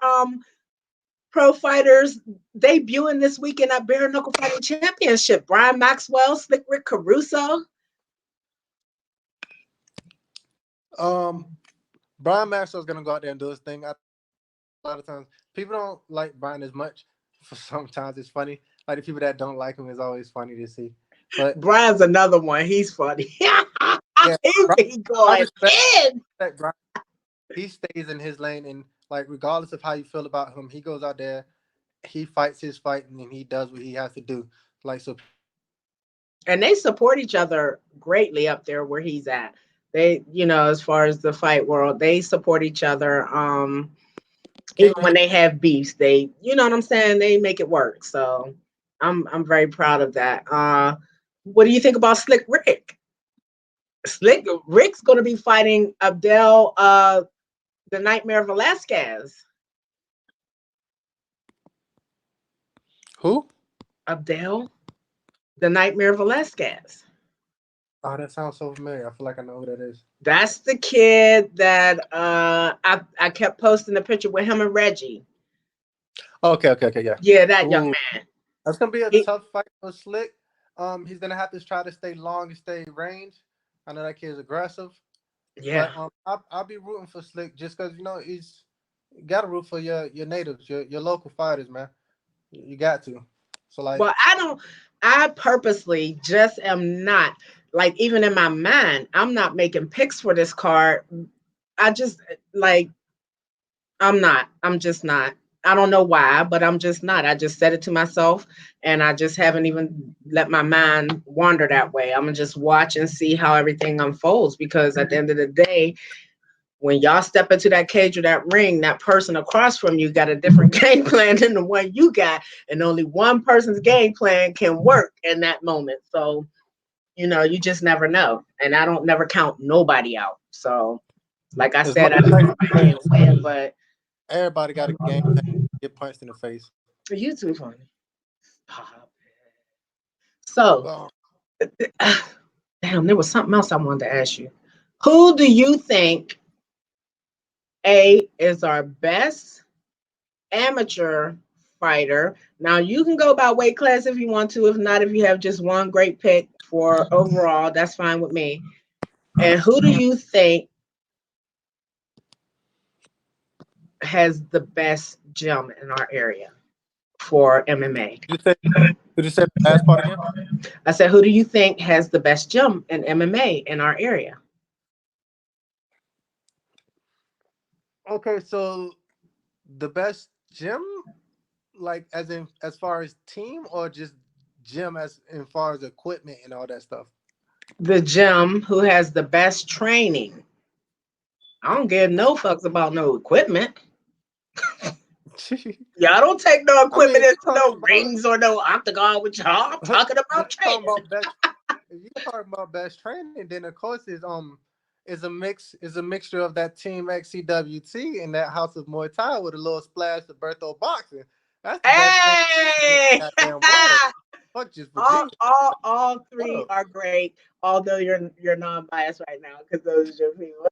pro fighters debuting this weekend at Bare Knuckle Fighting Championship? Brian Maxwell, Slick Rick Caruso. um, Brian Maxwell's gonna go out there and do his thing. I think a lot of times people don't like Brian as much. For sometimes it's funny. Like the people that don't like him is always funny to see. But Brian's another one. He's funny. yeah, he Brian, be I going in. respect Brian. He stays in his lane, and like regardless of how you feel about him, he goes out there, he fights his fight, and then he does what he has to do. Like so, And they support each other greatly up there where he's at. They, as far as the fight world, they support each other. Even when they have beefs, they, you know what I'm saying? They make it work. So I'm very proud of that. What do you think about Slick Rick? Slick Rick's gonna be fighting Abdel the Nightmare Velasquez. who? Abdel the Nightmare Velasquez. Oh, that sounds so familiar. I feel like I know who that is. That's the kid that I kept posting the picture with him and Reggie. Okay, yeah. Yeah, that young Ooh, man. that's gonna be a He, tough fight for Slick. He's gonna have to try to stay long and stay range. I know that kid's aggressive, yeah. but I'll be rooting for Slick just because he's you gotta root for your natives, your local fighters, man. You got to. So like, Well, I purposely just am not like even in my mind, I'm not making picks for this card. I just like I'm not. I'm just not. I don't know why, but I'm just not. I just said it to myself and I just haven't even let my mind wander that way. I'm gonna just watch and see how everything unfolds because at the end of the day, when y'all step into that cage or that ring, that person across from you got a different game plan than the one you got, and only one person's game plan can work in that moment. So, you just never know. And I don't never count nobody out. So, like I as much said, I as don't I want anybody to win, but everybody got a game plan, get punched in the face. you too funny. So, Oh, damn, there was something else I wanted to ask you. Who do you think is our best amateur fighter. Now you can go by weight class if you want to. If not, if you have just one great pick for overall, that's fine with me. And who do you think has the best gym in our area for MMA? Did you say, did you say the last part again? I said, who do you think has the best gym in MMA in our area? Okay, so the best gym, like as far as team, or just gym as far as equipment and all that stuff. The gym who has the best training. I don't give no fucks about no equipment. Y'all don't take no I mean, equipment if into you're no talking about rings or no octagon with y'all. I'm talking about talking training. about best, if you're talking about best training, then of course is a mixture of that team XCWT and that House of Muay Thai with a little splash of Bertho boxing. That's the best thing in Hey! the goddamn world. Fuck just Virginia. all three Bro, are great. Although you're non-biased right now because those are your people.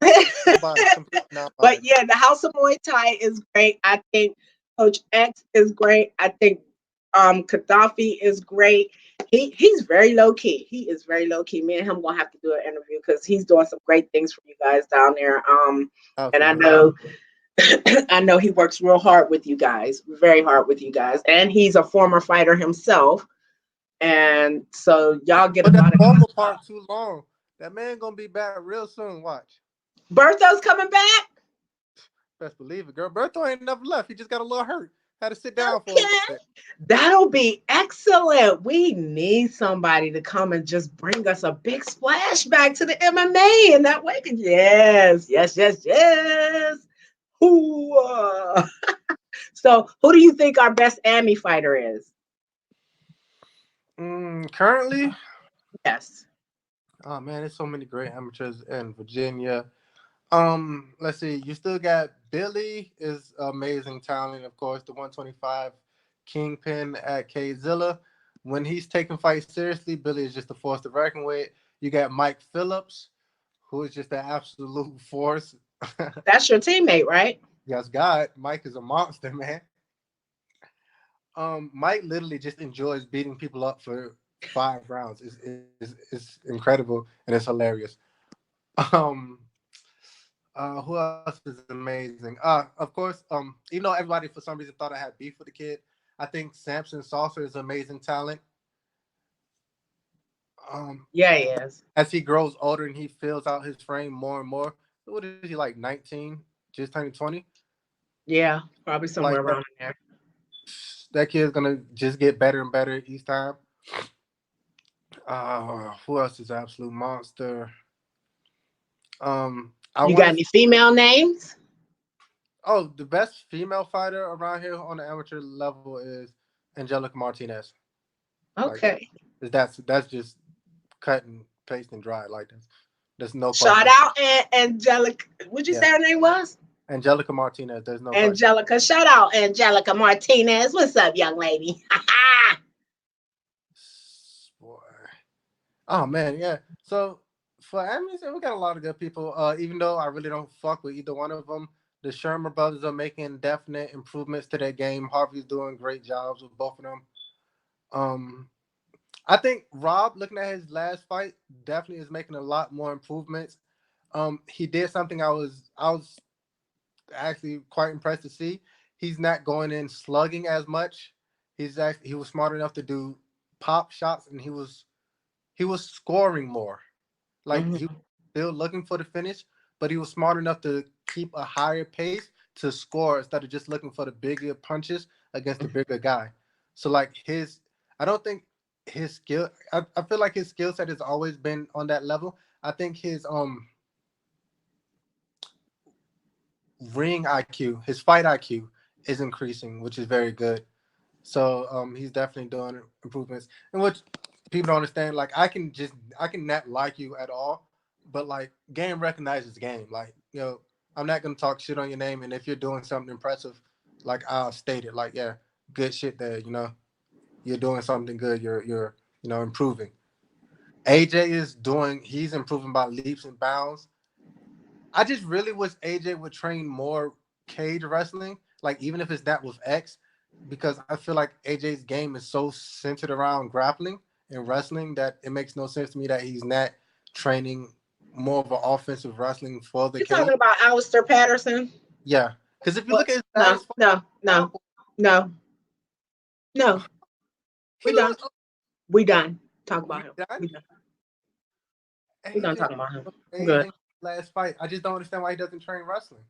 not biased, completely not But biased. yeah, the House of Muay Thai is great. I think Coach X is great. I think Gaddafi is great. He's very low key. He is very low key. Me and him gonna have to do an interview because he's doing some great things for you guys down there. And I Absolutely. know I know he works real hard with you guys, very hard with you guys, and he's a former fighter himself. And so y'all get a But that lot of formal part too long. That man gonna be back real soon. Watch. Bertho's coming back. Best believe it, girl. Bertho ain't never left. He just got a little hurt. Had to sit down for a little Okay. bit. That'll be excellent. We need somebody to come and just bring us a big splash back to the MMA and that way. Yes, yes, yes, yes. Who? So, who do you think our best AMI fighter is? Currently, Yes. oh man, there's so many great amateurs in Virginia. Let's see. You still got Billy is amazing talent, of course, the 125 kingpin at Kzilla. When he's taking fights seriously, Billy is just a force to reckon with. You got Mike Phillips, who is just an absolute force. That's your teammate, right? Yes, God, Mike is a monster, man. Mike literally just enjoys beating people up for 5 rounds. It's incredible and it's hilarious. Um, who else is amazing? Of course, even though everybody for some reason thought I had beef with the kid, I think Samson Saucer is amazing talent. Um, Yeah, he is. as he grows older and he fills out his frame more and more. What is he like? 19, just turning 20. Yeah, probably Like somewhere around there. that kid's gonna just get better and better each time. Who else is an absolute monster? I You want got to. any female names? Oh, the best female fighter around here on the amateur level is Angelica Martinez. Like Okay. that's just cut and paste and dry. Like there's no Shout question. out Angelica. What'd you Yeah, say her name was? Angelica Martinez. There's no question. Angelica. Shout out Angelica Martinez. What's up, young lady? Boy. Oh man, yeah. So for Edmonton, we got a lot of good people. Even though I really don't fuck with either one of them, the Shermer brothers are making definite improvements to their game. Harvey's doing great jobs with both of them. Um, I think Rob, looking at his last fight, definitely is making a lot more improvements. He did something I was actually quite impressed to see. He's not going in slugging as much. He was smart enough to do pop shots, and he was scoring more. Like he was Mhm. still looking for the finish, but he was smart enough to keep a higher pace to score instead of just looking for the bigger punches against the bigger guy. So like I don't think his skill. I feel like his skill set has always been on that level. I think his ring IQ, his fight IQ is increasing, which is very good. So he's definitely doing improvements. And what people don't understand, like I can not like you at all, but like game recognizes game. Like, I'm not gonna talk shit on your name, and if you're doing something impressive, like I'll state it. Like, yeah, good shit there, you're doing something good, you're improving. AJ he's improving by leaps and bounds. I just really wish AJ would train more cage wrestling, like even if it's that with X, because I feel like AJ's game is so centered around grappling and wrestling that it makes no sense to me that he's not training more of an offensive wrestling for the You talking cage. about Alistair Patterson? Yeah, because if you look What? at his No, last fight, no, no, Cowboy, no, no. he We done. looked. We done. Talk We about him. done. We done. We done AJ talking about him. looked Good. amazing last fight. I just don't understand why he doesn't train wrestling.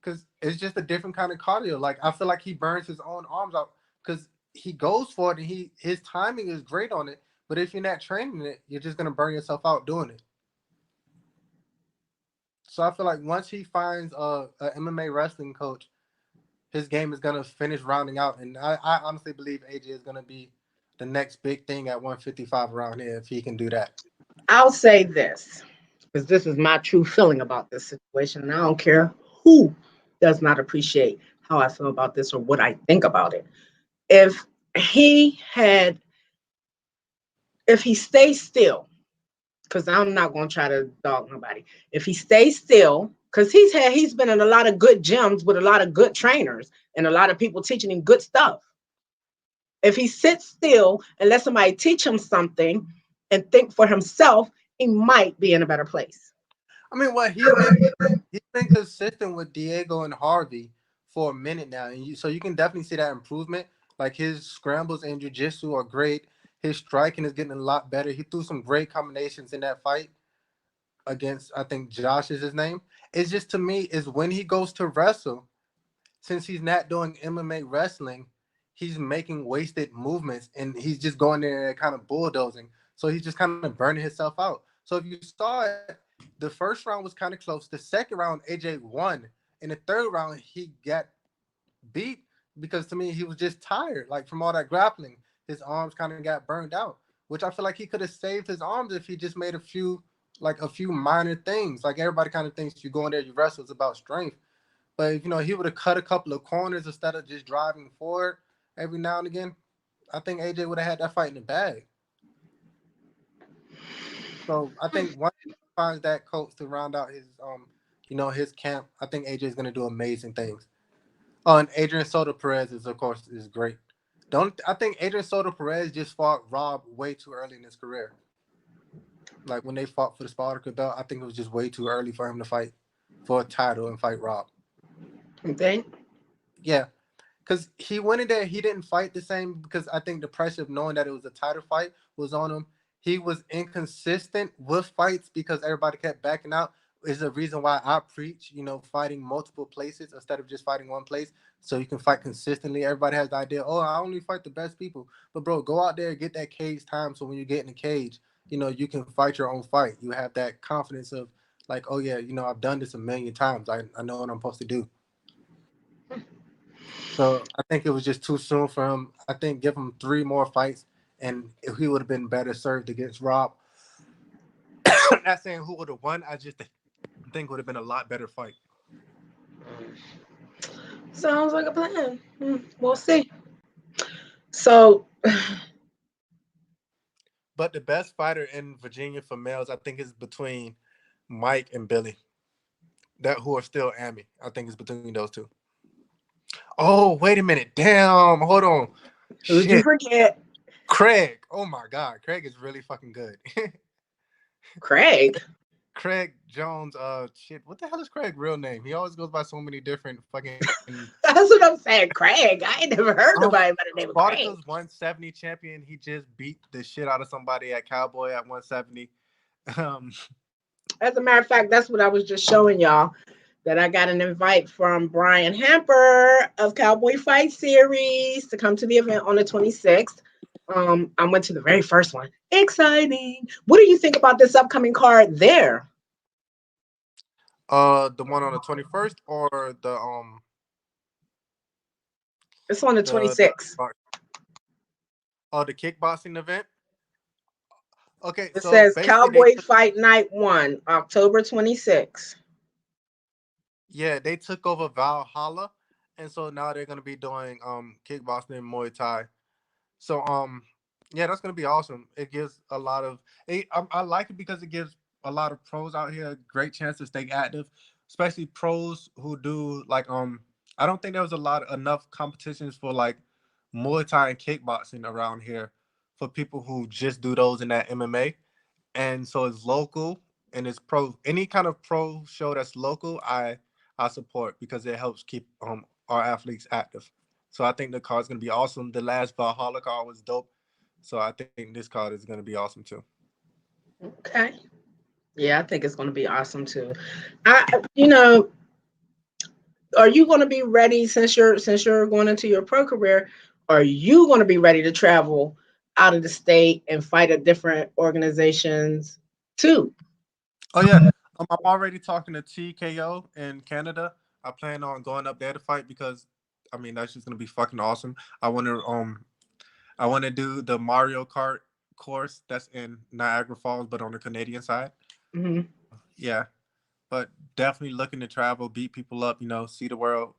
Because it's just a different kind of cardio. Like I feel like he burns his own arms out because he goes for it and his timing is great on it. But if you're not training it, you're just gonna burn yourself out doing it. So I feel like once he finds a MMA wrestling coach, his game is gonna finish rounding out. And I honestly believe AJ is gonna be the next big thing at 155 around here if he can do that. I'll say this because this is my true feeling about this situation, and I don't care who does not appreciate how I feel about this or what I think about it. If he had, if he stays still, because I'm not gonna try to dog nobody. If he stays still, because he's been in a lot of good gyms with a lot of good trainers and a lot of people teaching him good stuff. If he sits still and let somebody teach him something and think for himself, he might be in a better place. I mean, what he's been consistent with Diego and Harvey for a minute now, and so you can definitely see that improvement. Like his scrambles and jiu-jitsu are great. His striking is getting a lot better. He threw some great combinations in that fight against, I think Josh is his name. It's just to me is when he goes to wrestle, since he's not doing MMA wrestling, he's making wasted movements and he's just going there and kind of bulldozing. So he's just kind of burning himself out. So if you saw it, the first round was kind of close. The second round, AJ won. In the third round, he got beat because to me he was just tired, like from all that grappling. His arms kind of got burned out, which I feel like he could have saved his arms if he just made a few minor things. Like everybody kind of thinks you go in there, you wrestle, it's about strength. But if he would have cut a couple of corners instead of just driving forward every now and again, I think AJ would have had that fight in the bag. So I think once he finds that coach to round out his camp, I think AJ is gonna do amazing things. Oh, and Adrian Soto Perez is of course is great. Don't I think Adrian Soto Perez just fought Rob way too early in his career. Like when they fought for the Spalter belt, I think it was just way too early for him to fight for a title and fight Rob. You think? Yeah, because he went in there, he didn't fight the same because I think the pressure of knowing that it was a title fight was on him. He was inconsistent with fights because everybody kept backing out. Is the reason why I preach, fighting multiple places instead of just fighting one place, so you can fight consistently. Everybody has the idea, oh, I only fight the best people, but bro, go out there and get that cage time. So when you get in the cage, you can fight your own fight. You have that confidence of like, oh yeah, I've done this a million times. I know what I'm supposed to do. So I think it was just too soon for him. I think give him three more fights, and if he would have been better served against Rob. Not saying who would have won. I just think it would have been a lot better fight. Sounds like a plan. We'll see. So, But the best fighter in Virginia for males, I think, is between Mike and Billy. That who are still Amy. I think it's between those two. Oh, wait a minute. Damn. Hold on. who'd you Shit. forget? Craig. Oh my God. Craig is really fucking good. Craig. Craig Jones. Shit. What the hell is Craig's real name? He always goes by so many different fucking. That's what I'm saying. Craig. I ain't never heard Um, nobody by the name of Craig. Spartacus 170 champion. He just beat the shit out of somebody at Cowboy at 170. Um, As a matter of fact, that's what I was just showing y'all. That I got an invite from Brian Hamper of Cowboy Fight Series to come to the event on the 26th. I went to the very first one. Exciting. What do you think about this upcoming card there? the one on the 21st or It's on the the 26th. the kickboxing event. Okay, It so says basically they Cowboy took, Fight Night 1, October 26th. yeah, they took over Valhalla, and so now they're gonna be doing kickboxing and Muay Thai. So yeah, that's gonna be awesome. It gives a lot of I like it because it gives a lot of pros out here a great chance to stay active, especially pros who do like I don't think there was enough competitions for like Muay Thai and kickboxing around here for people who just do those in that MMA. And so it's local and it's pro. Any kind of pro show that's local, I support because it helps keep our athletes active. So I think the card is gonna be awesome. The last Valhalla card was dope. So I think this card is gonna be awesome too. Okay. Yeah, I think it's going to be awesome too. You know, are you going to be ready since you're going into your pro career? Are you going to be ready to travel out of the state and fight at different organizations too? Oh yeah, I'm already talking to TKO in Canada. I plan on going up there to fight because, I mean, that's just gonna be fucking awesome. I want to I want to do the Mario Kart course that's in Niagara Falls, but on the Canadian side. Hmm. Yeah, but definitely looking to travel, beat people up, see the world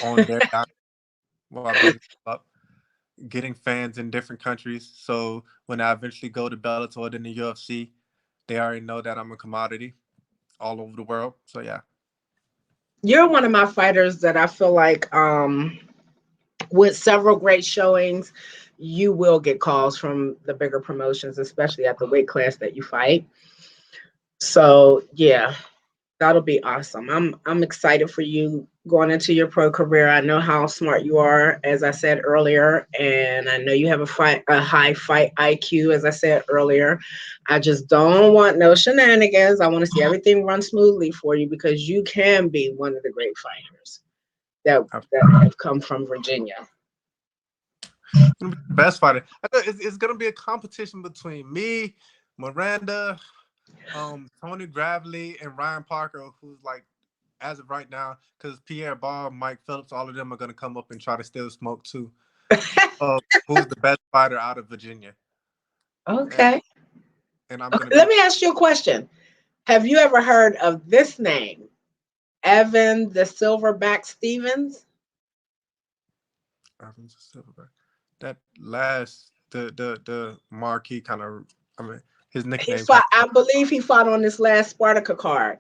on their dime while beating people up, getting fans in different countries. So when I eventually go to Bellator and the UFC, they already know that I'm a commodity all over the world. So yeah. You're one of my fighters that I feel like, with several great showings, you will get calls from the bigger promotions, especially at the weight class that you fight. So yeah, that'll be awesome. I'm excited for you going into your pro career. I know how smart you are, as I said earlier, and I know you have a high fight IQ, as I said earlier. I just don't want no shenanigans. I want to see everything run smoothly for you because you can be one of the great fighters that have come from Virginia. Gonna be the best fighter. I thought it's gonna be a competition between me, Miranda, Tony Gravely, and Ryan Parker, who's like as of right now, because Pierre Ball, Mike Phillips, all of them are gonna come up and try to steal smoke too. Who's the best fighter out of Virginia? And Okay. and I'm Okay. gonna Let be me ask you a question. Have you ever heard of this name, Evan the Silverback Stevens? Evans Silverback. That last the marquee kind of, I mean, his He nickname kind fought. I believe he fought on this last Spartacus card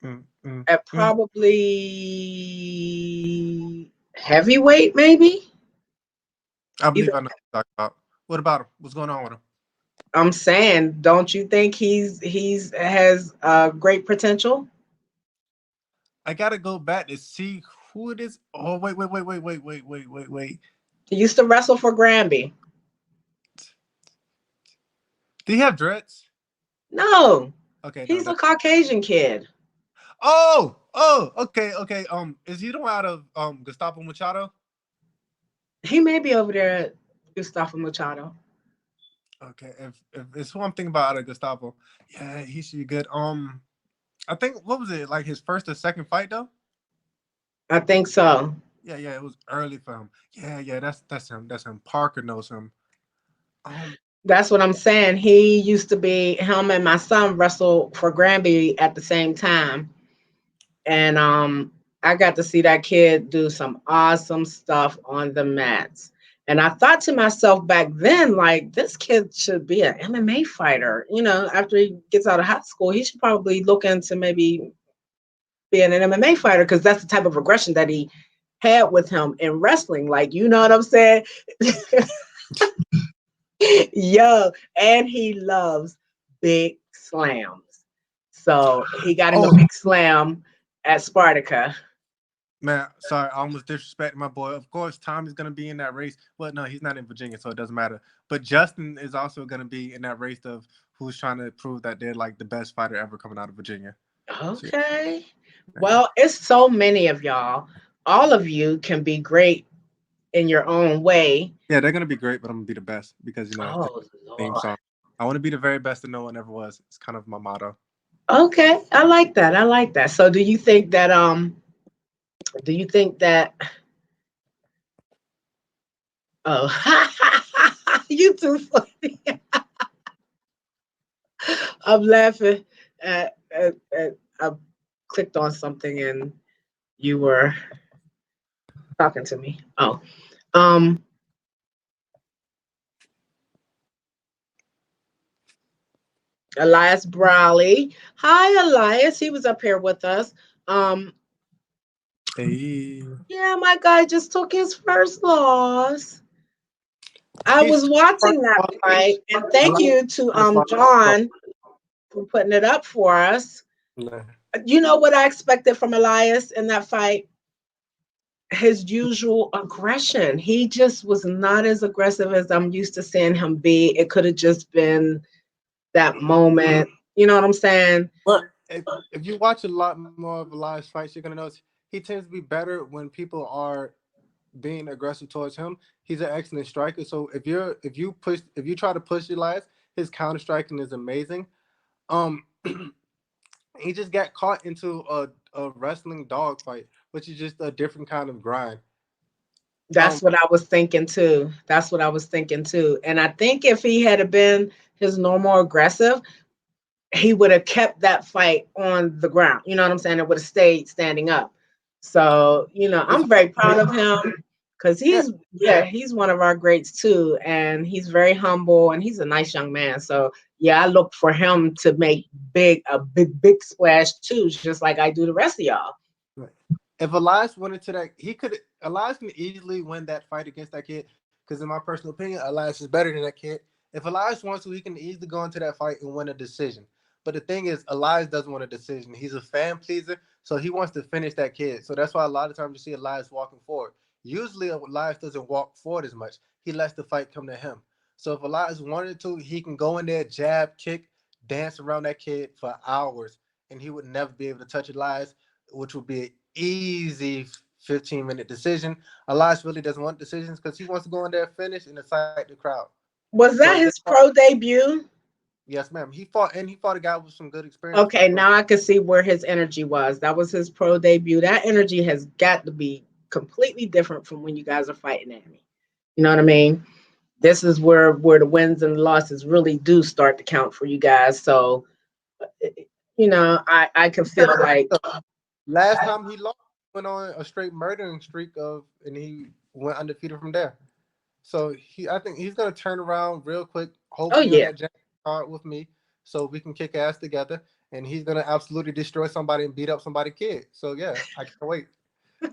of at probably heavyweight, maybe. I Either, believe I know what you're talking about. What about him? What's going on with him? I'm saying, don't you think he's has great potential? I gotta go back to see who it is. Oh wait. He used to wrestle for Granby. Do you have dreads? No, Okay, no, he's a that. Caucasian kid. Okay. Is he the one out of Gustavo Machado? He may be over there at Gustavo Machado. Okay, if it's who I'm thinking about out of Gustavo, yeah, he should be good. I think what was it like his first or second fight though? I think so. Yeah, it was early for him. Yeah, that's him. That's him. Parker knows him. Um, That's what I'm saying. He used to be him and my son wrestled for Granby at the same time. And I got to see that kid do some awesome stuff on the mats. And I thought to myself back then, like, this kid should be an MMA fighter. You know, after he gets out of high school, he should probably look into maybe being an MMA fighter because that's the type of aggression that he had with him in wrestling. Like, you know what I'm saying? Yo, and he loves big slams. So he got him a oh big slam at Spartacus. man, sorry, I almost disrespected my boy. Of course, Tommy's gonna be in that race. Well, no, he's not in Virginia, so it doesn't matter. But Justin is also gonna be in that race of who's trying to prove that they're like the best fighter ever coming out of Virginia. So Okay. yeah, Well, it's so many of y'all. All of you can be great in your own way. yeah, they're gonna be great, but I'm gonna be the best because it's Oh a theme Lord. song. I want to be the very best that no one ever was. It's kind of my motto. Okay. I like that. I like that. So do you think that oh you too funny. I'm laughing at I clicked on something and you were talking to me. Oh. Um Elias Brawley. Hi Elias. He was up here with us. Um Hey. Yeah, my guy just took his first loss. I He's was watching that first fight, and I thank like you to first loss. John for putting it up for us. Nah. You know what I expected from Elias in that fight? His usual aggression. He just was not as aggressive as I'm used to seeing him be. It could have just been that moment. You know what I'm saying? But if you watch a lot more of Elias fights, you're gonna notice he tends to be better when people are being aggressive towards him. He's an excellent striker. So if you try to push Elias, his counter striking is amazing. Um, he just got caught into a wrestling dog fight, which is just a different kind of grind. That's Um, what I was thinking too. That's what I was thinking too. And I think if he had been his normal aggressive, he would have kept that fight on the ground. You know what I'm saying? It would have stayed standing up. So, it's I'm very he, proud of him because yeah, he's one of our greats too. And he's very humble and he's a nice young man. So, yeah, I look for him to make big splash too, just like I do the rest of y'all. right. If Elias went into that, he could. Elias can easily win that fight against that kid. Because in my personal opinion, Elias is better than that kid. If Elias wants to, he can easily go into that fight and win a decision. But the thing is, Elias doesn't want a decision. He's a fan pleaser, so he wants to finish that kid. So that's why a lot of times you see Elias walking forward. Usually, Elias doesn't walk forward as much. He lets the fight come to him. So if Elias wanted to, he can go in there, jab, kick, dance around that kid for hours, and he would never be able to touch Elias, which would be an easy 15-minute decision. Elias really doesn't want decisions because he wants to go in there, finish, and excite the crowd. Was So that that's his why, pro debut? yes, ma'am. He fought a guy with some good experience Okay, before. now I can see where his energy was. That was his pro debut. That energy has got to be completely different from when you guys are fighting at me. You know what I mean? This is where the wins and losses really do start to count for you guys. So, I can feel like, Last time he lost, he went on a straight murdering streak and he went undefeated from there. So I think he's gonna turn around real quick. oh Hopefully on yeah, that jump card with me, so we can kick ass together. And he's gonna absolutely destroy somebody and beat up somebody kid. So yeah, I can't wait.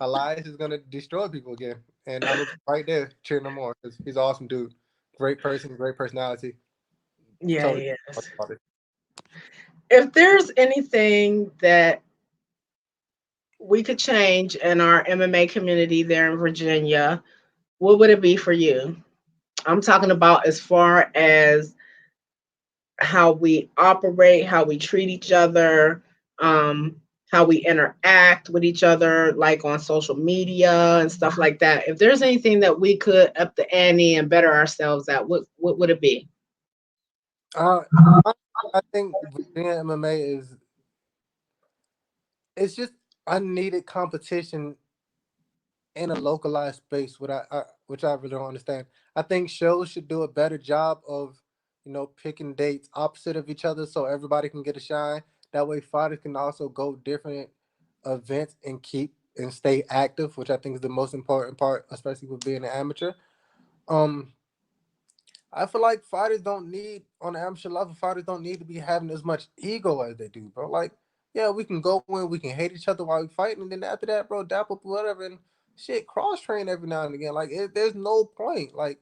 Elias is gonna destroy people again, and I'm gonna be right there cheering him on because he's an awesome dude, great person, great personality. yeah, Totally yes. about it. If there's anything that we could change in our MMA community there in Virginia, what would it be for you? I'm talking about as far as how we operate, how we treat each other, how we interact with each other, like on social media and stuff like that. If there's anything that we could up the ante and better ourselves at, what would it be? Uh, I think Virginia MMA is it's just unneeded competition in a localized space, which I really don't understand. I think shows should do a better job of, picking dates opposite of each other so everybody can get a shine. That way, fighters can also go different events and keep and stay active, which I think is the most important part, especially with being an amateur. Um, I feel like fighters don't need on the amateur level. Fighters don't need to be having as much ego as they do, bro. Like, yeah, we can go in, we can hate each other while we fighting, and then after that, bro, dap up whatever and shit, cross train every now and again. Like, there's no point. Like,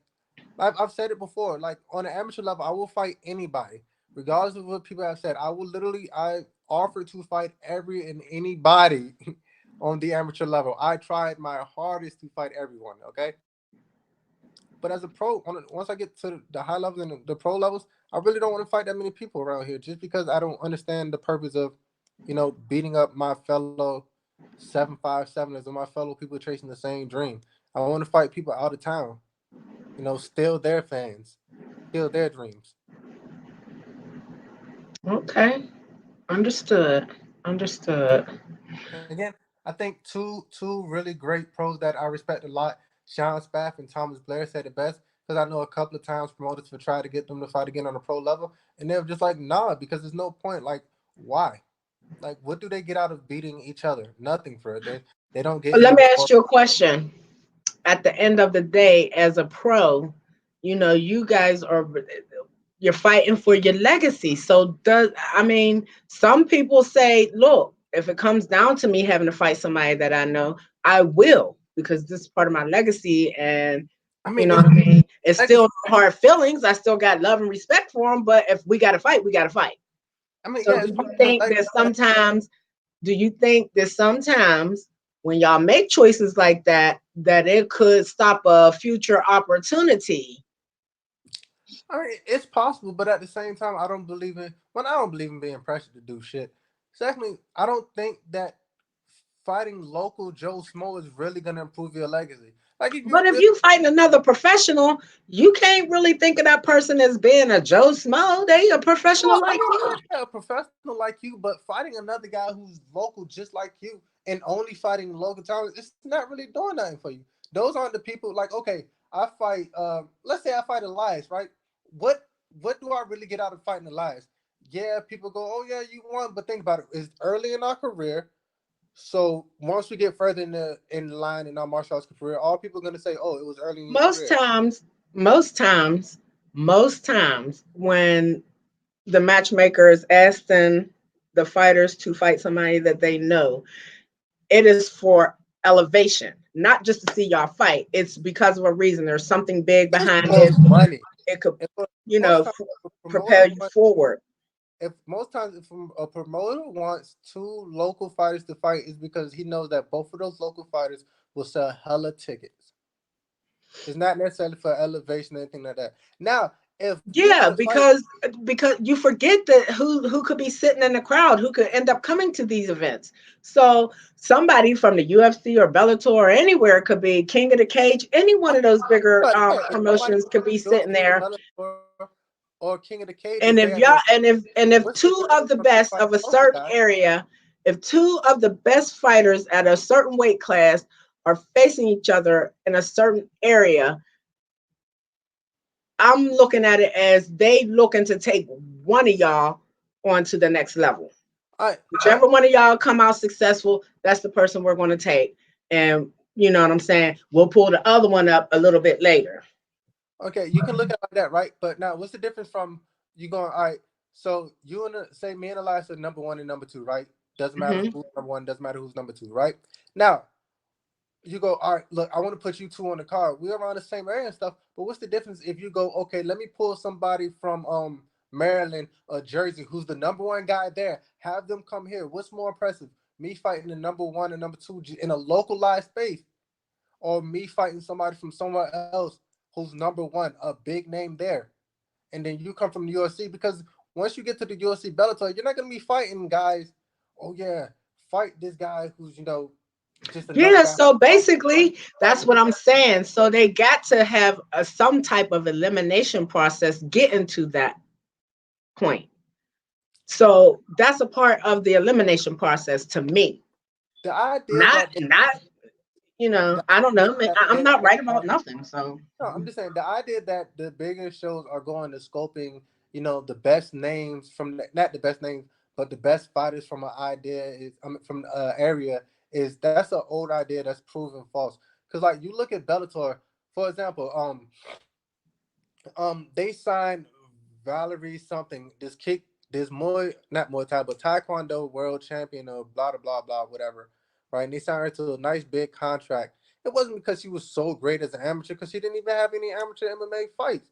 I've said it before. Like on the amateur level, I will fight anybody, regardless of what people have said. I offer to fight every and anybody on the amateur level. I tried my hardest to fight everyone. Okay, but as a pro, once I get to the high levels and the pro levels, I really don't want to fight that many people around here just because I don't understand the purpose of, beating up my fellow 757ers or my fellow people chasing the same dream. I want to fight people out of town, steal their fans, steal their dreams. Okay, understood. Understood. Again, I think two really great pros that I respect a lot, Sean Spaff and Thomas Blair, said it best because I know a couple of times promoters have tried to get them to fight again on a pro level, and they're just like, nah, because there's no point. Like, why? Like, what do they get out of beating each other? Nothing for it. They don't get Let any me ask reward. you a question. At the end of the day, as a pro, you guys are you're fighting for your legacy. So some people say, look, if it comes down to me having to fight somebody that I know, I will, because this is part of my legacy, and I you mean, know it's what I mean. It's still legacy. hard feelings. I still got love and respect for them, but if we got to fight, we got to fight. I mean, So yeah, do it's part you of your think legacy. that sometimes? Do you think that sometimes when y'all make choices like that, that it could stop a future opportunity? I mean, it's possible, but at the same time, I don't believe in. Well, I don't believe in being pressured to do shit. Secondly, I don't think that fighting local Joe Smo is really gonna improve your legacy. Like if you But if really, you fighting another professional, you can't really think of that person as being a Joe Smo. They a no, professional I like mean, you. yeah, yeah, a professional like you, but fighting another guy who's local just like you and only fighting local talent, it's not really doing nothing for you. Those aren't the people. Like, okay, I fight. Let's say I fight Elias, right? What what do I really get out of fighting Elias? Yeah, people go, oh yeah, you won, but think about it. It's early in our career. So once we get further in line in our martial arts career, all people are gonna say, "Oh, it was early in your Most career." times, most times, most times when the matchmaker is asking the fighters to fight somebody that they know, it is for elevation, not just to see y'all fight. It's because of a reason. There's something big It's behind for it. money. It could, If you most know, times if a promoter propel you wants, forward. if most times if a promoter wants two local fighters to fight, is because he knows that both of those local fighters will sell hella tickets. It's not necessarily for elevation or anything like that. Now, if you Yeah, would fight, because you forget that who could be sitting in the crowd, who could end up coming to these events. So somebody from the UFC or Bellator or anywhere could be King of the Cage. Any one of those bigger but yeah, if somebody promotions could be sitting UFC or there. Bellator or King of the Cages, And they if at your y'all event, and if what's the two of difference the from you best fighting of a a local certain guy? area, if two of the best fighters at a certain weight class are facing each other in a certain area, I'm looking at it as they looking to take one of y'all on to the next level. I Whichever one of y'all come out successful, that's the person we're going to take. And you know what I'm saying? We'll pull the other one up a little bit later. okay, you can look at it like that, right? But now, what's the difference from you going? All right, so you and say me and Elias are number one and number two, right? Doesn't matter Hmm. who's number one, doesn't matter who's number two, right? Now you go, all right, look, I want to put you two on the card. We're around the same area and stuff, but what's the difference if you go, okay, let me pull somebody from Maryland or Jersey who's the number one guy there, have them come here. What's more impressive? Me fighting the number one and number two in a localized space, or me fighting somebody from somewhere else who's number one, a big name there, and then you come from the UFC because once you get to the UFC Bellator, you're not gonna be fighting guys. Oh yeah, fight this guy who's just another Yeah, guy. so Oh, basically, that's fighting what this I'm guy. saying. So they got to have some type of elimination process getting to that point. So that's a part of the elimination process to me. The idea Not, that they, not, the I don't idea know. that I'm they, not right about nothing. So, no, I'm just saying the idea that the bigger shows are going to scoping, the best names from not the best names, but the best fighters from an idea is from area is that's an old idea that's proven false. Because like you look at Bellator, for example, they signed Valerie something. This Muay not Muay Thai, but Taekwondo world champion of blah blah blah blah whatever, right? And they signed her to a nice big contract. It wasn't because she was so great as an amateur, because she didn't even have any amateur MMA fights.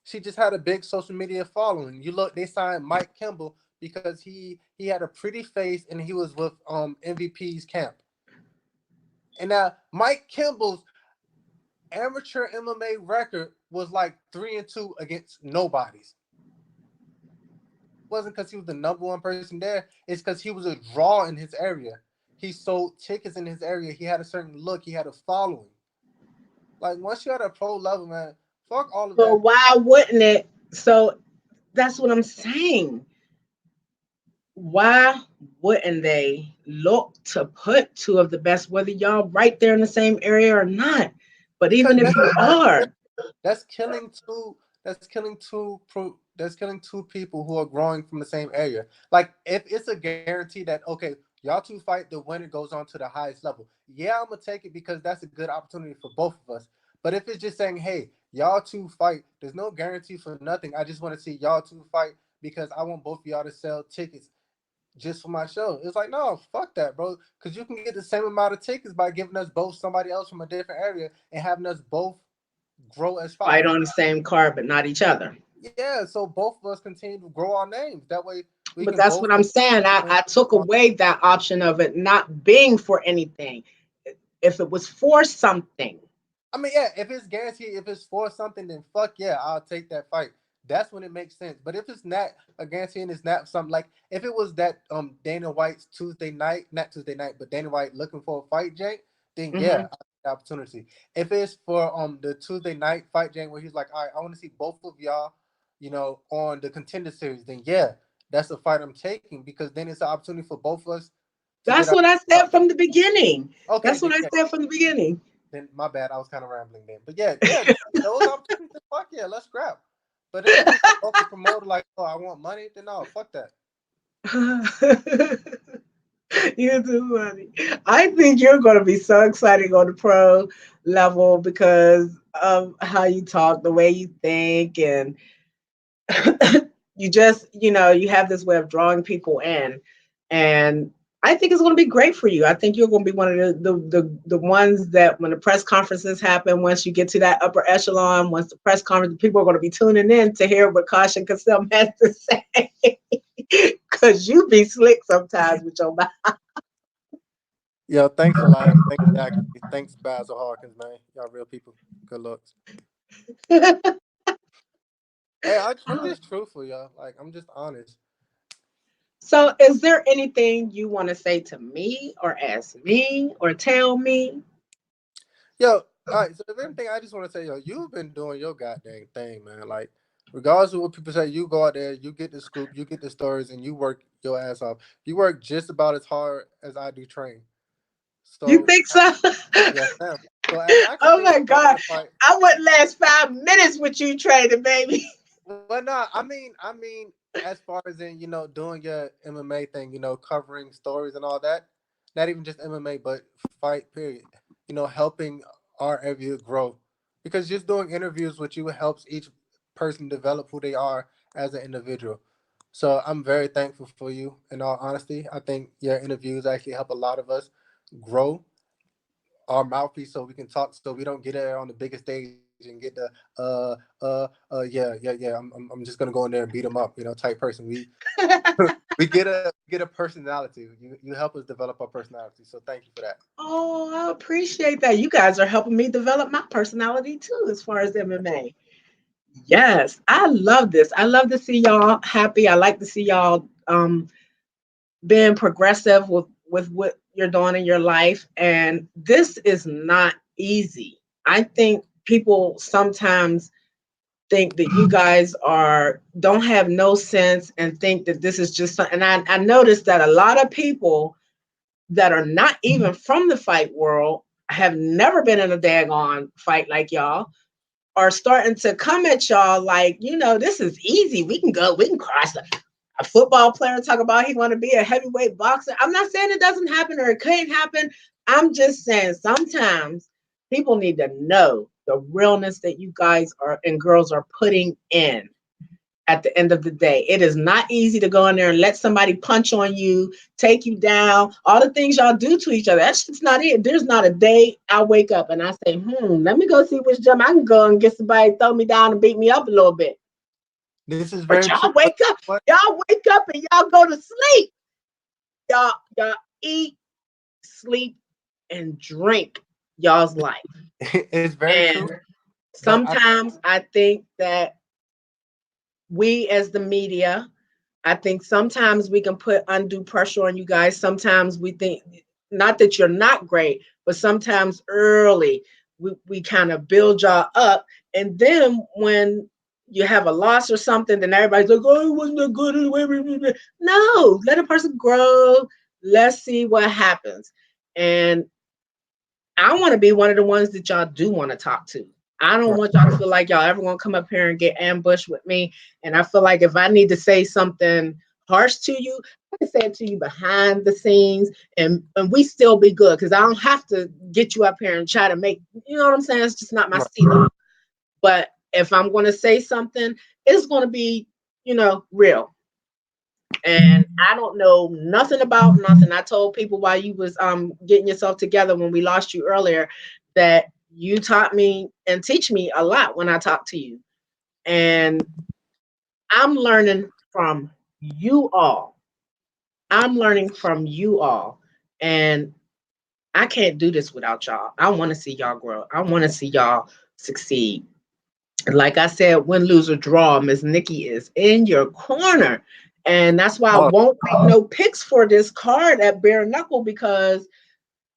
She just had a big social media following. You look, they signed Mike Kimball because he had a pretty face and he was with MVP's camp. And now Mike Kimball's amateur MMA record was like 3-2 against nobodies. Wasn't because he was the number one person there. It's because he was a draw in his area. He sold tickets in his area. He had a certain look. He had a following. Like once you're at a pro level, man, fuck all of but that. why wouldn't it? So that's what I'm saying. Why wouldn't they look to put two of the best, whether y'all right there in the same area or not? But Because even if you are, that's killing two. That's killing two people who are growing from the same area. Like if it's a guarantee that okay, y'all two fight, the winner goes on to the highest level. Yeah, I'm gonna take it because that's a good opportunity for both of us. But if it's just saying, hey, y'all two fight, there's no guarantee for nothing. I just want to see y'all two fight because I want both of y'all to sell tickets. just for my show. It's like, no, fuck that, bro. Because you can get the same amount of tickets by giving us both somebody else from a different area and having us both grow as Fight fighters. on the same card, but not each other. Yeah, so both of us continue to grow our names. That way we But can that's both what I'm saying. I took on. away that option of it not being for anything. If it was for something, I mean, yeah, if it's guaranteed, if it's for something, then fuck yeah, I'll take that fight. That's when it makes sense. But if it's not a guarantee and it's not something like if it was that Dana White's Tuesday night, not Tuesday night, but Dana White looking for a fight, Jake, then yeah, mhm. I take the opportunity. If it's for the Tuesday night fight, Jake, where he's like, all right, I want to see both of y'all, on the contender series, then yeah, that's a fight I'm taking because then it's an opportunity for both of us to get That's our what I said from the beginning. okay, That's then what I yeah, said from the beginning. then my bad. I was kind of rambling then. But yeah, yeah, those opportunities, fuck yeah, let's scrap. But if it's a focus promoter like, oh, I want money, then no, fuck that. You're too funny. I think you're going to be so exciting on the pro level because of how you talk, the way you think, and you just, you have this way of drawing people in. And I think it's going to be great for you. I think you're going to be one of the ones that when the press conferences happen, once you get to that upper echelon, once the press conference, people are going to be tuning in to hear what Caution Kasim has to say. Because you be slick sometimes with your Yo, thanks a lot. Thanks, Jackie. Thanks, Basil Hawkins, man. Y'all real people. Good looks. mouth. Hey, I'm just truthful, y'all. Like, I'm just honest. So, is there anything you want to say to me or ask me or tell me? Yo, all right. So, if anything, I just want to say, yo, you've been doing your goddamn thing, man. Like, regardless of what people say, you go out there, you get the scoop, you get the stories, and you work your ass off. You work just about as hard as I do train. You So, think so? yes, ma'am. So as I Oh continue my to grow in God. the fight, I wouldn't last 5 minutes with you training, baby. well, no, I mean, as far as in doing your MMA thing, covering stories and all that. Not even just MMA, but fight. Period. Helping our area grow, because just doing interviews with you helps each person develop who they are as an individual. So I'm very thankful for you. In all honesty, I think your interviews actually help a lot of us grow our mouthpiece so we can talk so we don't get there on the biggest stage and get the yeah, I'm just gonna go in there and beat them up, type person. We get a personality. You help us develop our personality, so thank you for that. Oh, I appreciate that. You guys are helping me develop my personality too, as far as MMA. Yes, I love this. I love to see y'all happy. I like to see y'all being progressive with what you're doing in your life. And this is not easy. I think people sometimes think that you guys are don't have no sense and think that this is just and I noticed that a lot of people that are not even from the fight world have never been in a daggone fight like y'all are starting to come at y'all like, this is easy. We can cross a football player talk about he want to be a heavyweight boxer. I'm not saying it doesn't happen or it can't happen. I'm just saying sometimes people need to know the realness that you guys are and girls are putting in at the end of the day. It is not easy to go in there and let somebody punch on you, take you down, all the things y'all do to each other. That's just not it. There's not a day I wake up and I say, let me go see which gym I can go and get somebody to throw me down and beat me up a little bit. This is But very true. y'all wake up, What? y'all wake up and y'all go to sleep. Y'all eat, sleep, and drink y'all's life. It's very true. And But I sometimes I think that we as the media, I think sometimes we can put undue pressure on you guys. Sometimes we think not that you're not great, but sometimes early we kind of build y'all up. And then when you have a loss or something, then everybody's like, oh, it wasn't that good. No, let a person grow. Let's see what happens. And I want to be one of the ones that y'all do want to talk to. I don't right, want y'all to feel like y'all ever gonna come up here and get ambushed with me. And I feel like if I need to say something harsh to you, I can say it to you behind the scenes and we still be good because I don't have to get you up here and try to make, you know what I'm saying? It's just not my right. style. But if I'm gonna say something, it's gonna be, real. And I don't know nothing about nothing. I told people while you was getting yourself together when we lost you earlier that you taught me and teach me a lot when I talk to you. And I'm learning from you all. I'm learning from you all. And I can't do this without y'all. I want to see y'all grow. I want to see y'all succeed. Like I said, win, lose, or draw, Miss Nikki is in your corner. And that's why I Oh, won't make no picks for this card at bare knuckle because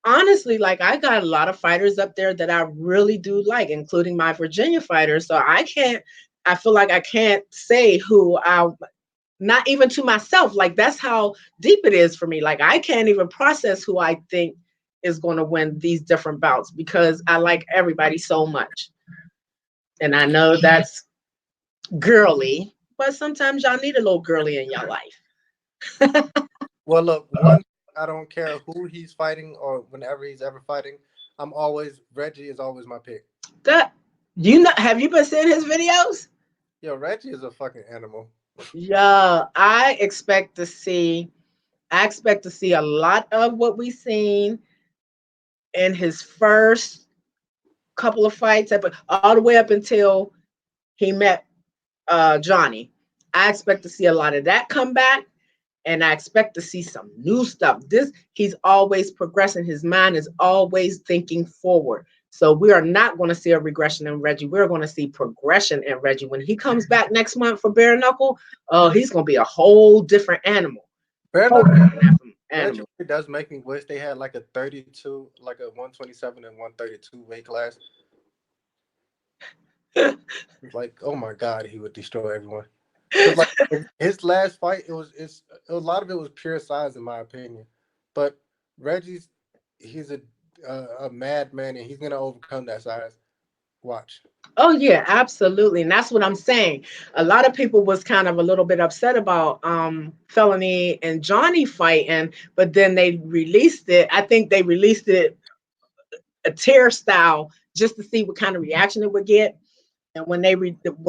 honestly, like I got a lot of fighters up there that I really do like, including my Virginia fighters. So I feel like I can't say who I, not even to myself. Like that's how deep it is for me. Like I can't even process who I think is going to win these different bouts because I like everybody so much. And I know that's girly, but sometimes y'all need a little girly in your life. well, look, one, I don't care who he's fighting or whenever he's ever fighting. I'm always Reggie is always my pick. That you know, have you been seeing his videos? Yo, Reggie is a fucking animal. Yeah, I expect to see a lot of what we seen in his first couple of fights, but all the way up until he met Johnny. I expect to see a lot of that come back, and I expect to see some new stuff. This he's always progressing. His mind is always thinking forward. So we are not going to see a regression in Reggie. We're going to see progression in Reggie. When he comes back next month for bare knuckle, oh, he's going to be a whole different animal. Fair Whole enough. different Reggie animal. does make me wish they had like a 32, like a 127 and 132 weight class. Like, oh my god, he would destroy everyone. Because like his last fight, a lot of it was pure size, in my opinion. But Reggie's, he's a madman, and he's gonna overcome that size. Watch. Oh yeah, absolutely. And that's what I'm saying. A lot of people was kind of a little bit upset about Felony and Johnny fighting, but then they released it. I think they released it a tear style just to see what kind of reaction it would get. And when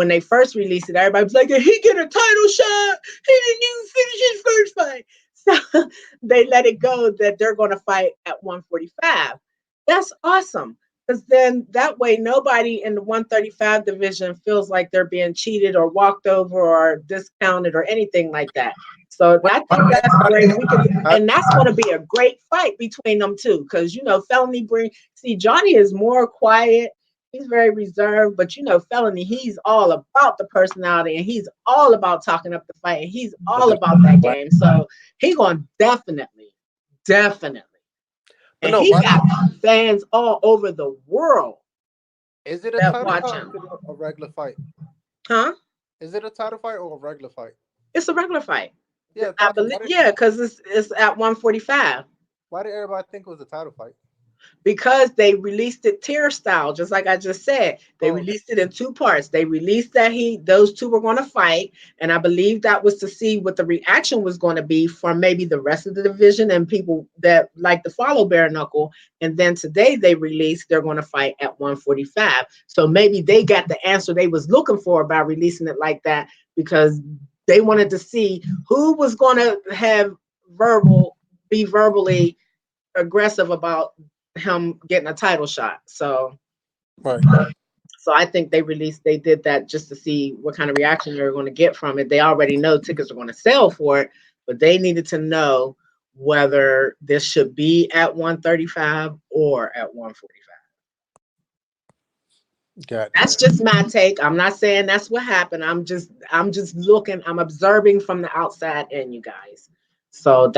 they first released it, everybody was like, "He get a title shot. He didn't even finish his first fight." So they let it go that they're going to fight at 145. That's awesome because then that way nobody in the 135 division feels like they're being cheated or walked over or discounted or anything like that. So Wait, I why think did that's everybody great. think I- And that's going to be a great fight between them two because you know Felony bring. See, Johnny is more quiet, he's very reserved, but you know, Felony, he's all about the personality and he's all about talking up the fight and he's all about that why- game. So he gonna definitely. but And no, he why got fans all over the world is it a that title watch fight or him. is it a regular fight? Huh? Is it a title fight or a regular fight? It's a regular fight. Yeah, I title. believe, yeah, because it's at 145. Why did everybody think it was a title fight? Because they released it tier style, just like I just said. They Oh, released it in two parts. They released that those two were going to fight, and I believe that was to see what the reaction was going to be from maybe the rest of the division and people that like to follow bare knuckle. And then today they released they're going to fight at 145. So maybe they got the answer they was looking for by releasing it like that because they wanted to see who was going to have be verbally aggressive about him getting a title shot. right. So I think they did that just to see what kind of reaction they're going to get from it. They already know tickets are going to sell for it, but they needed to know whether this should be at 135 or at 145. That's Gotcha. just my take. I'm not saying that's what happened. I'm just looking, I'm observing from the outside in, you guys. So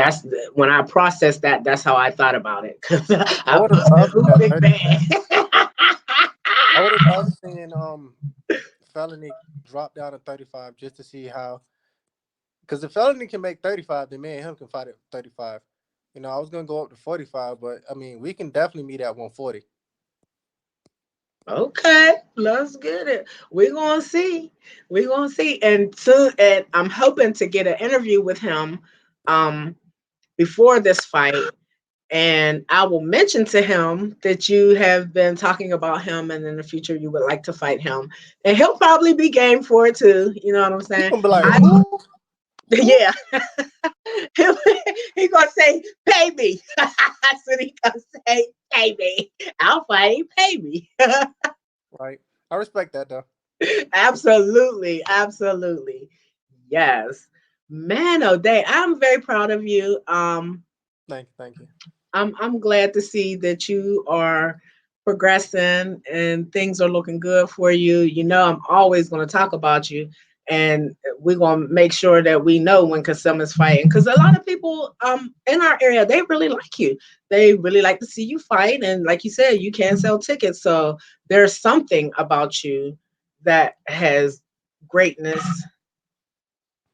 when I processed that, that's how I thought about it. Because I I would have busted loved it who at big 35. bad. I would have loved seeing Felony drop down to 35 just to see how, because if Felony can make 35, then me and him can fight at 35. You know, I was gonna go up to 45, but I mean, we can definitely meet at 140. Okay, let's get it. We're gonna see. We're gonna see. And soon, and I'm hoping to get an interview with him um before this fight. And I will mention to him that you have been talking about him and in the future you would like to fight him. And he'll probably be game for it too. You know what I'm He saying? gonna be like, who? Yeah. He gonna say, pay me. That's what he gonna say, pay me. I'll fight, pay me. Right. I respect that though. Absolutely, absolutely. Yes. Man, oh day. I'm very proud of you. Thank you. Thank you. I'm glad to see that you are progressing and things are looking good for you. You know, I'm always going to talk about you, and we're going to make sure that we know when Kasum is fighting, because a lot of people in our area, they really like you. They really like to see you fight, and like you said, you can't sell tickets, so there's something about you that has greatness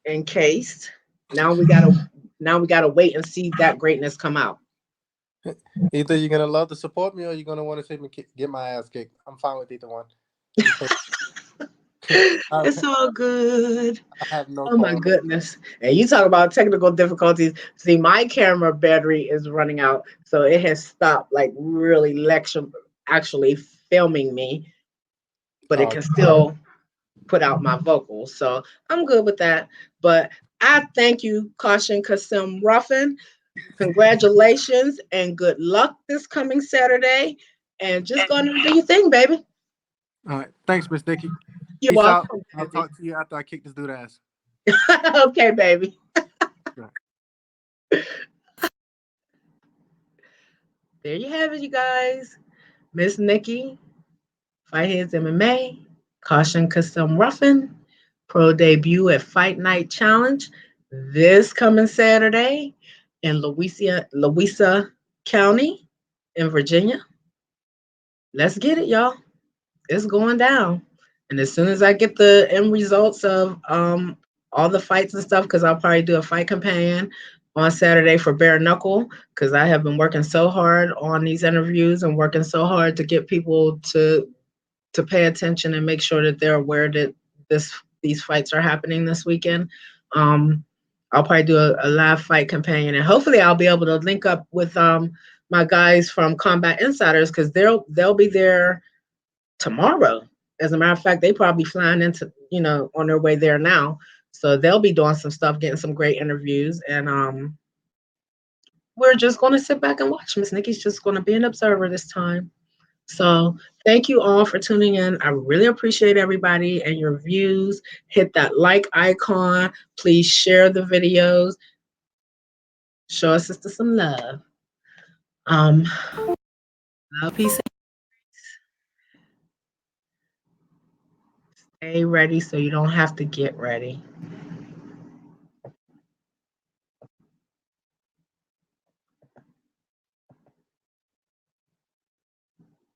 encased. Now we gotta now we gotta wait and see that greatness come out. Either you're gonna love to support me, or you're gonna want to see me get my ass kicked. I'm fine with either one. You take. I, It's all good. I have no Oh my quarrel. goodness. And you talk about technical difficulties. See, my camera battery is running out, so it has stopped like really lecture actually filming me, but it Oh, can still put out my vocals. So I'm good with that. But I thank you, Caution Kasim Ruffin. Congratulations and good luck this coming Saturday. And just go on and do your thing, baby. all right. Thanks, Miss Nikki. You're Peace out. welcome, I'll baby. talk to you after I kick this dude ass. Okay, baby. Right. There you have it, you guys. Miss Nikki, Fightheads MMA, Caution Custom Ruffin, pro debut at Fight Night Challenge this coming Saturday in Louisa County in Virginia. Let's get it, y'all. It's going down. And as soon as I get the end results of all the fights and stuff, because I'll probably do a fight companion on Saturday for bare knuckle, because I have been working so hard on these interviews and working so hard to get people to pay attention and make sure that they're aware that these fights are happening this weekend. Um, I'll probably do a live fight companion, and hopefully I'll be able to link up with my guys from Combat Insiders, because they'll be there tomorrow. As a matter of fact, they probably flying into, on their way there now. So they'll be doing some stuff, getting some great interviews. And we're just going to sit back and watch. Miss Nikki's just going to be an observer this time. So thank you all for tuning in. I really appreciate everybody and your views. Hit that like icon. Please share the videos. Show us sister some love. Um, love, peace, and stay ready so you don't have to get ready.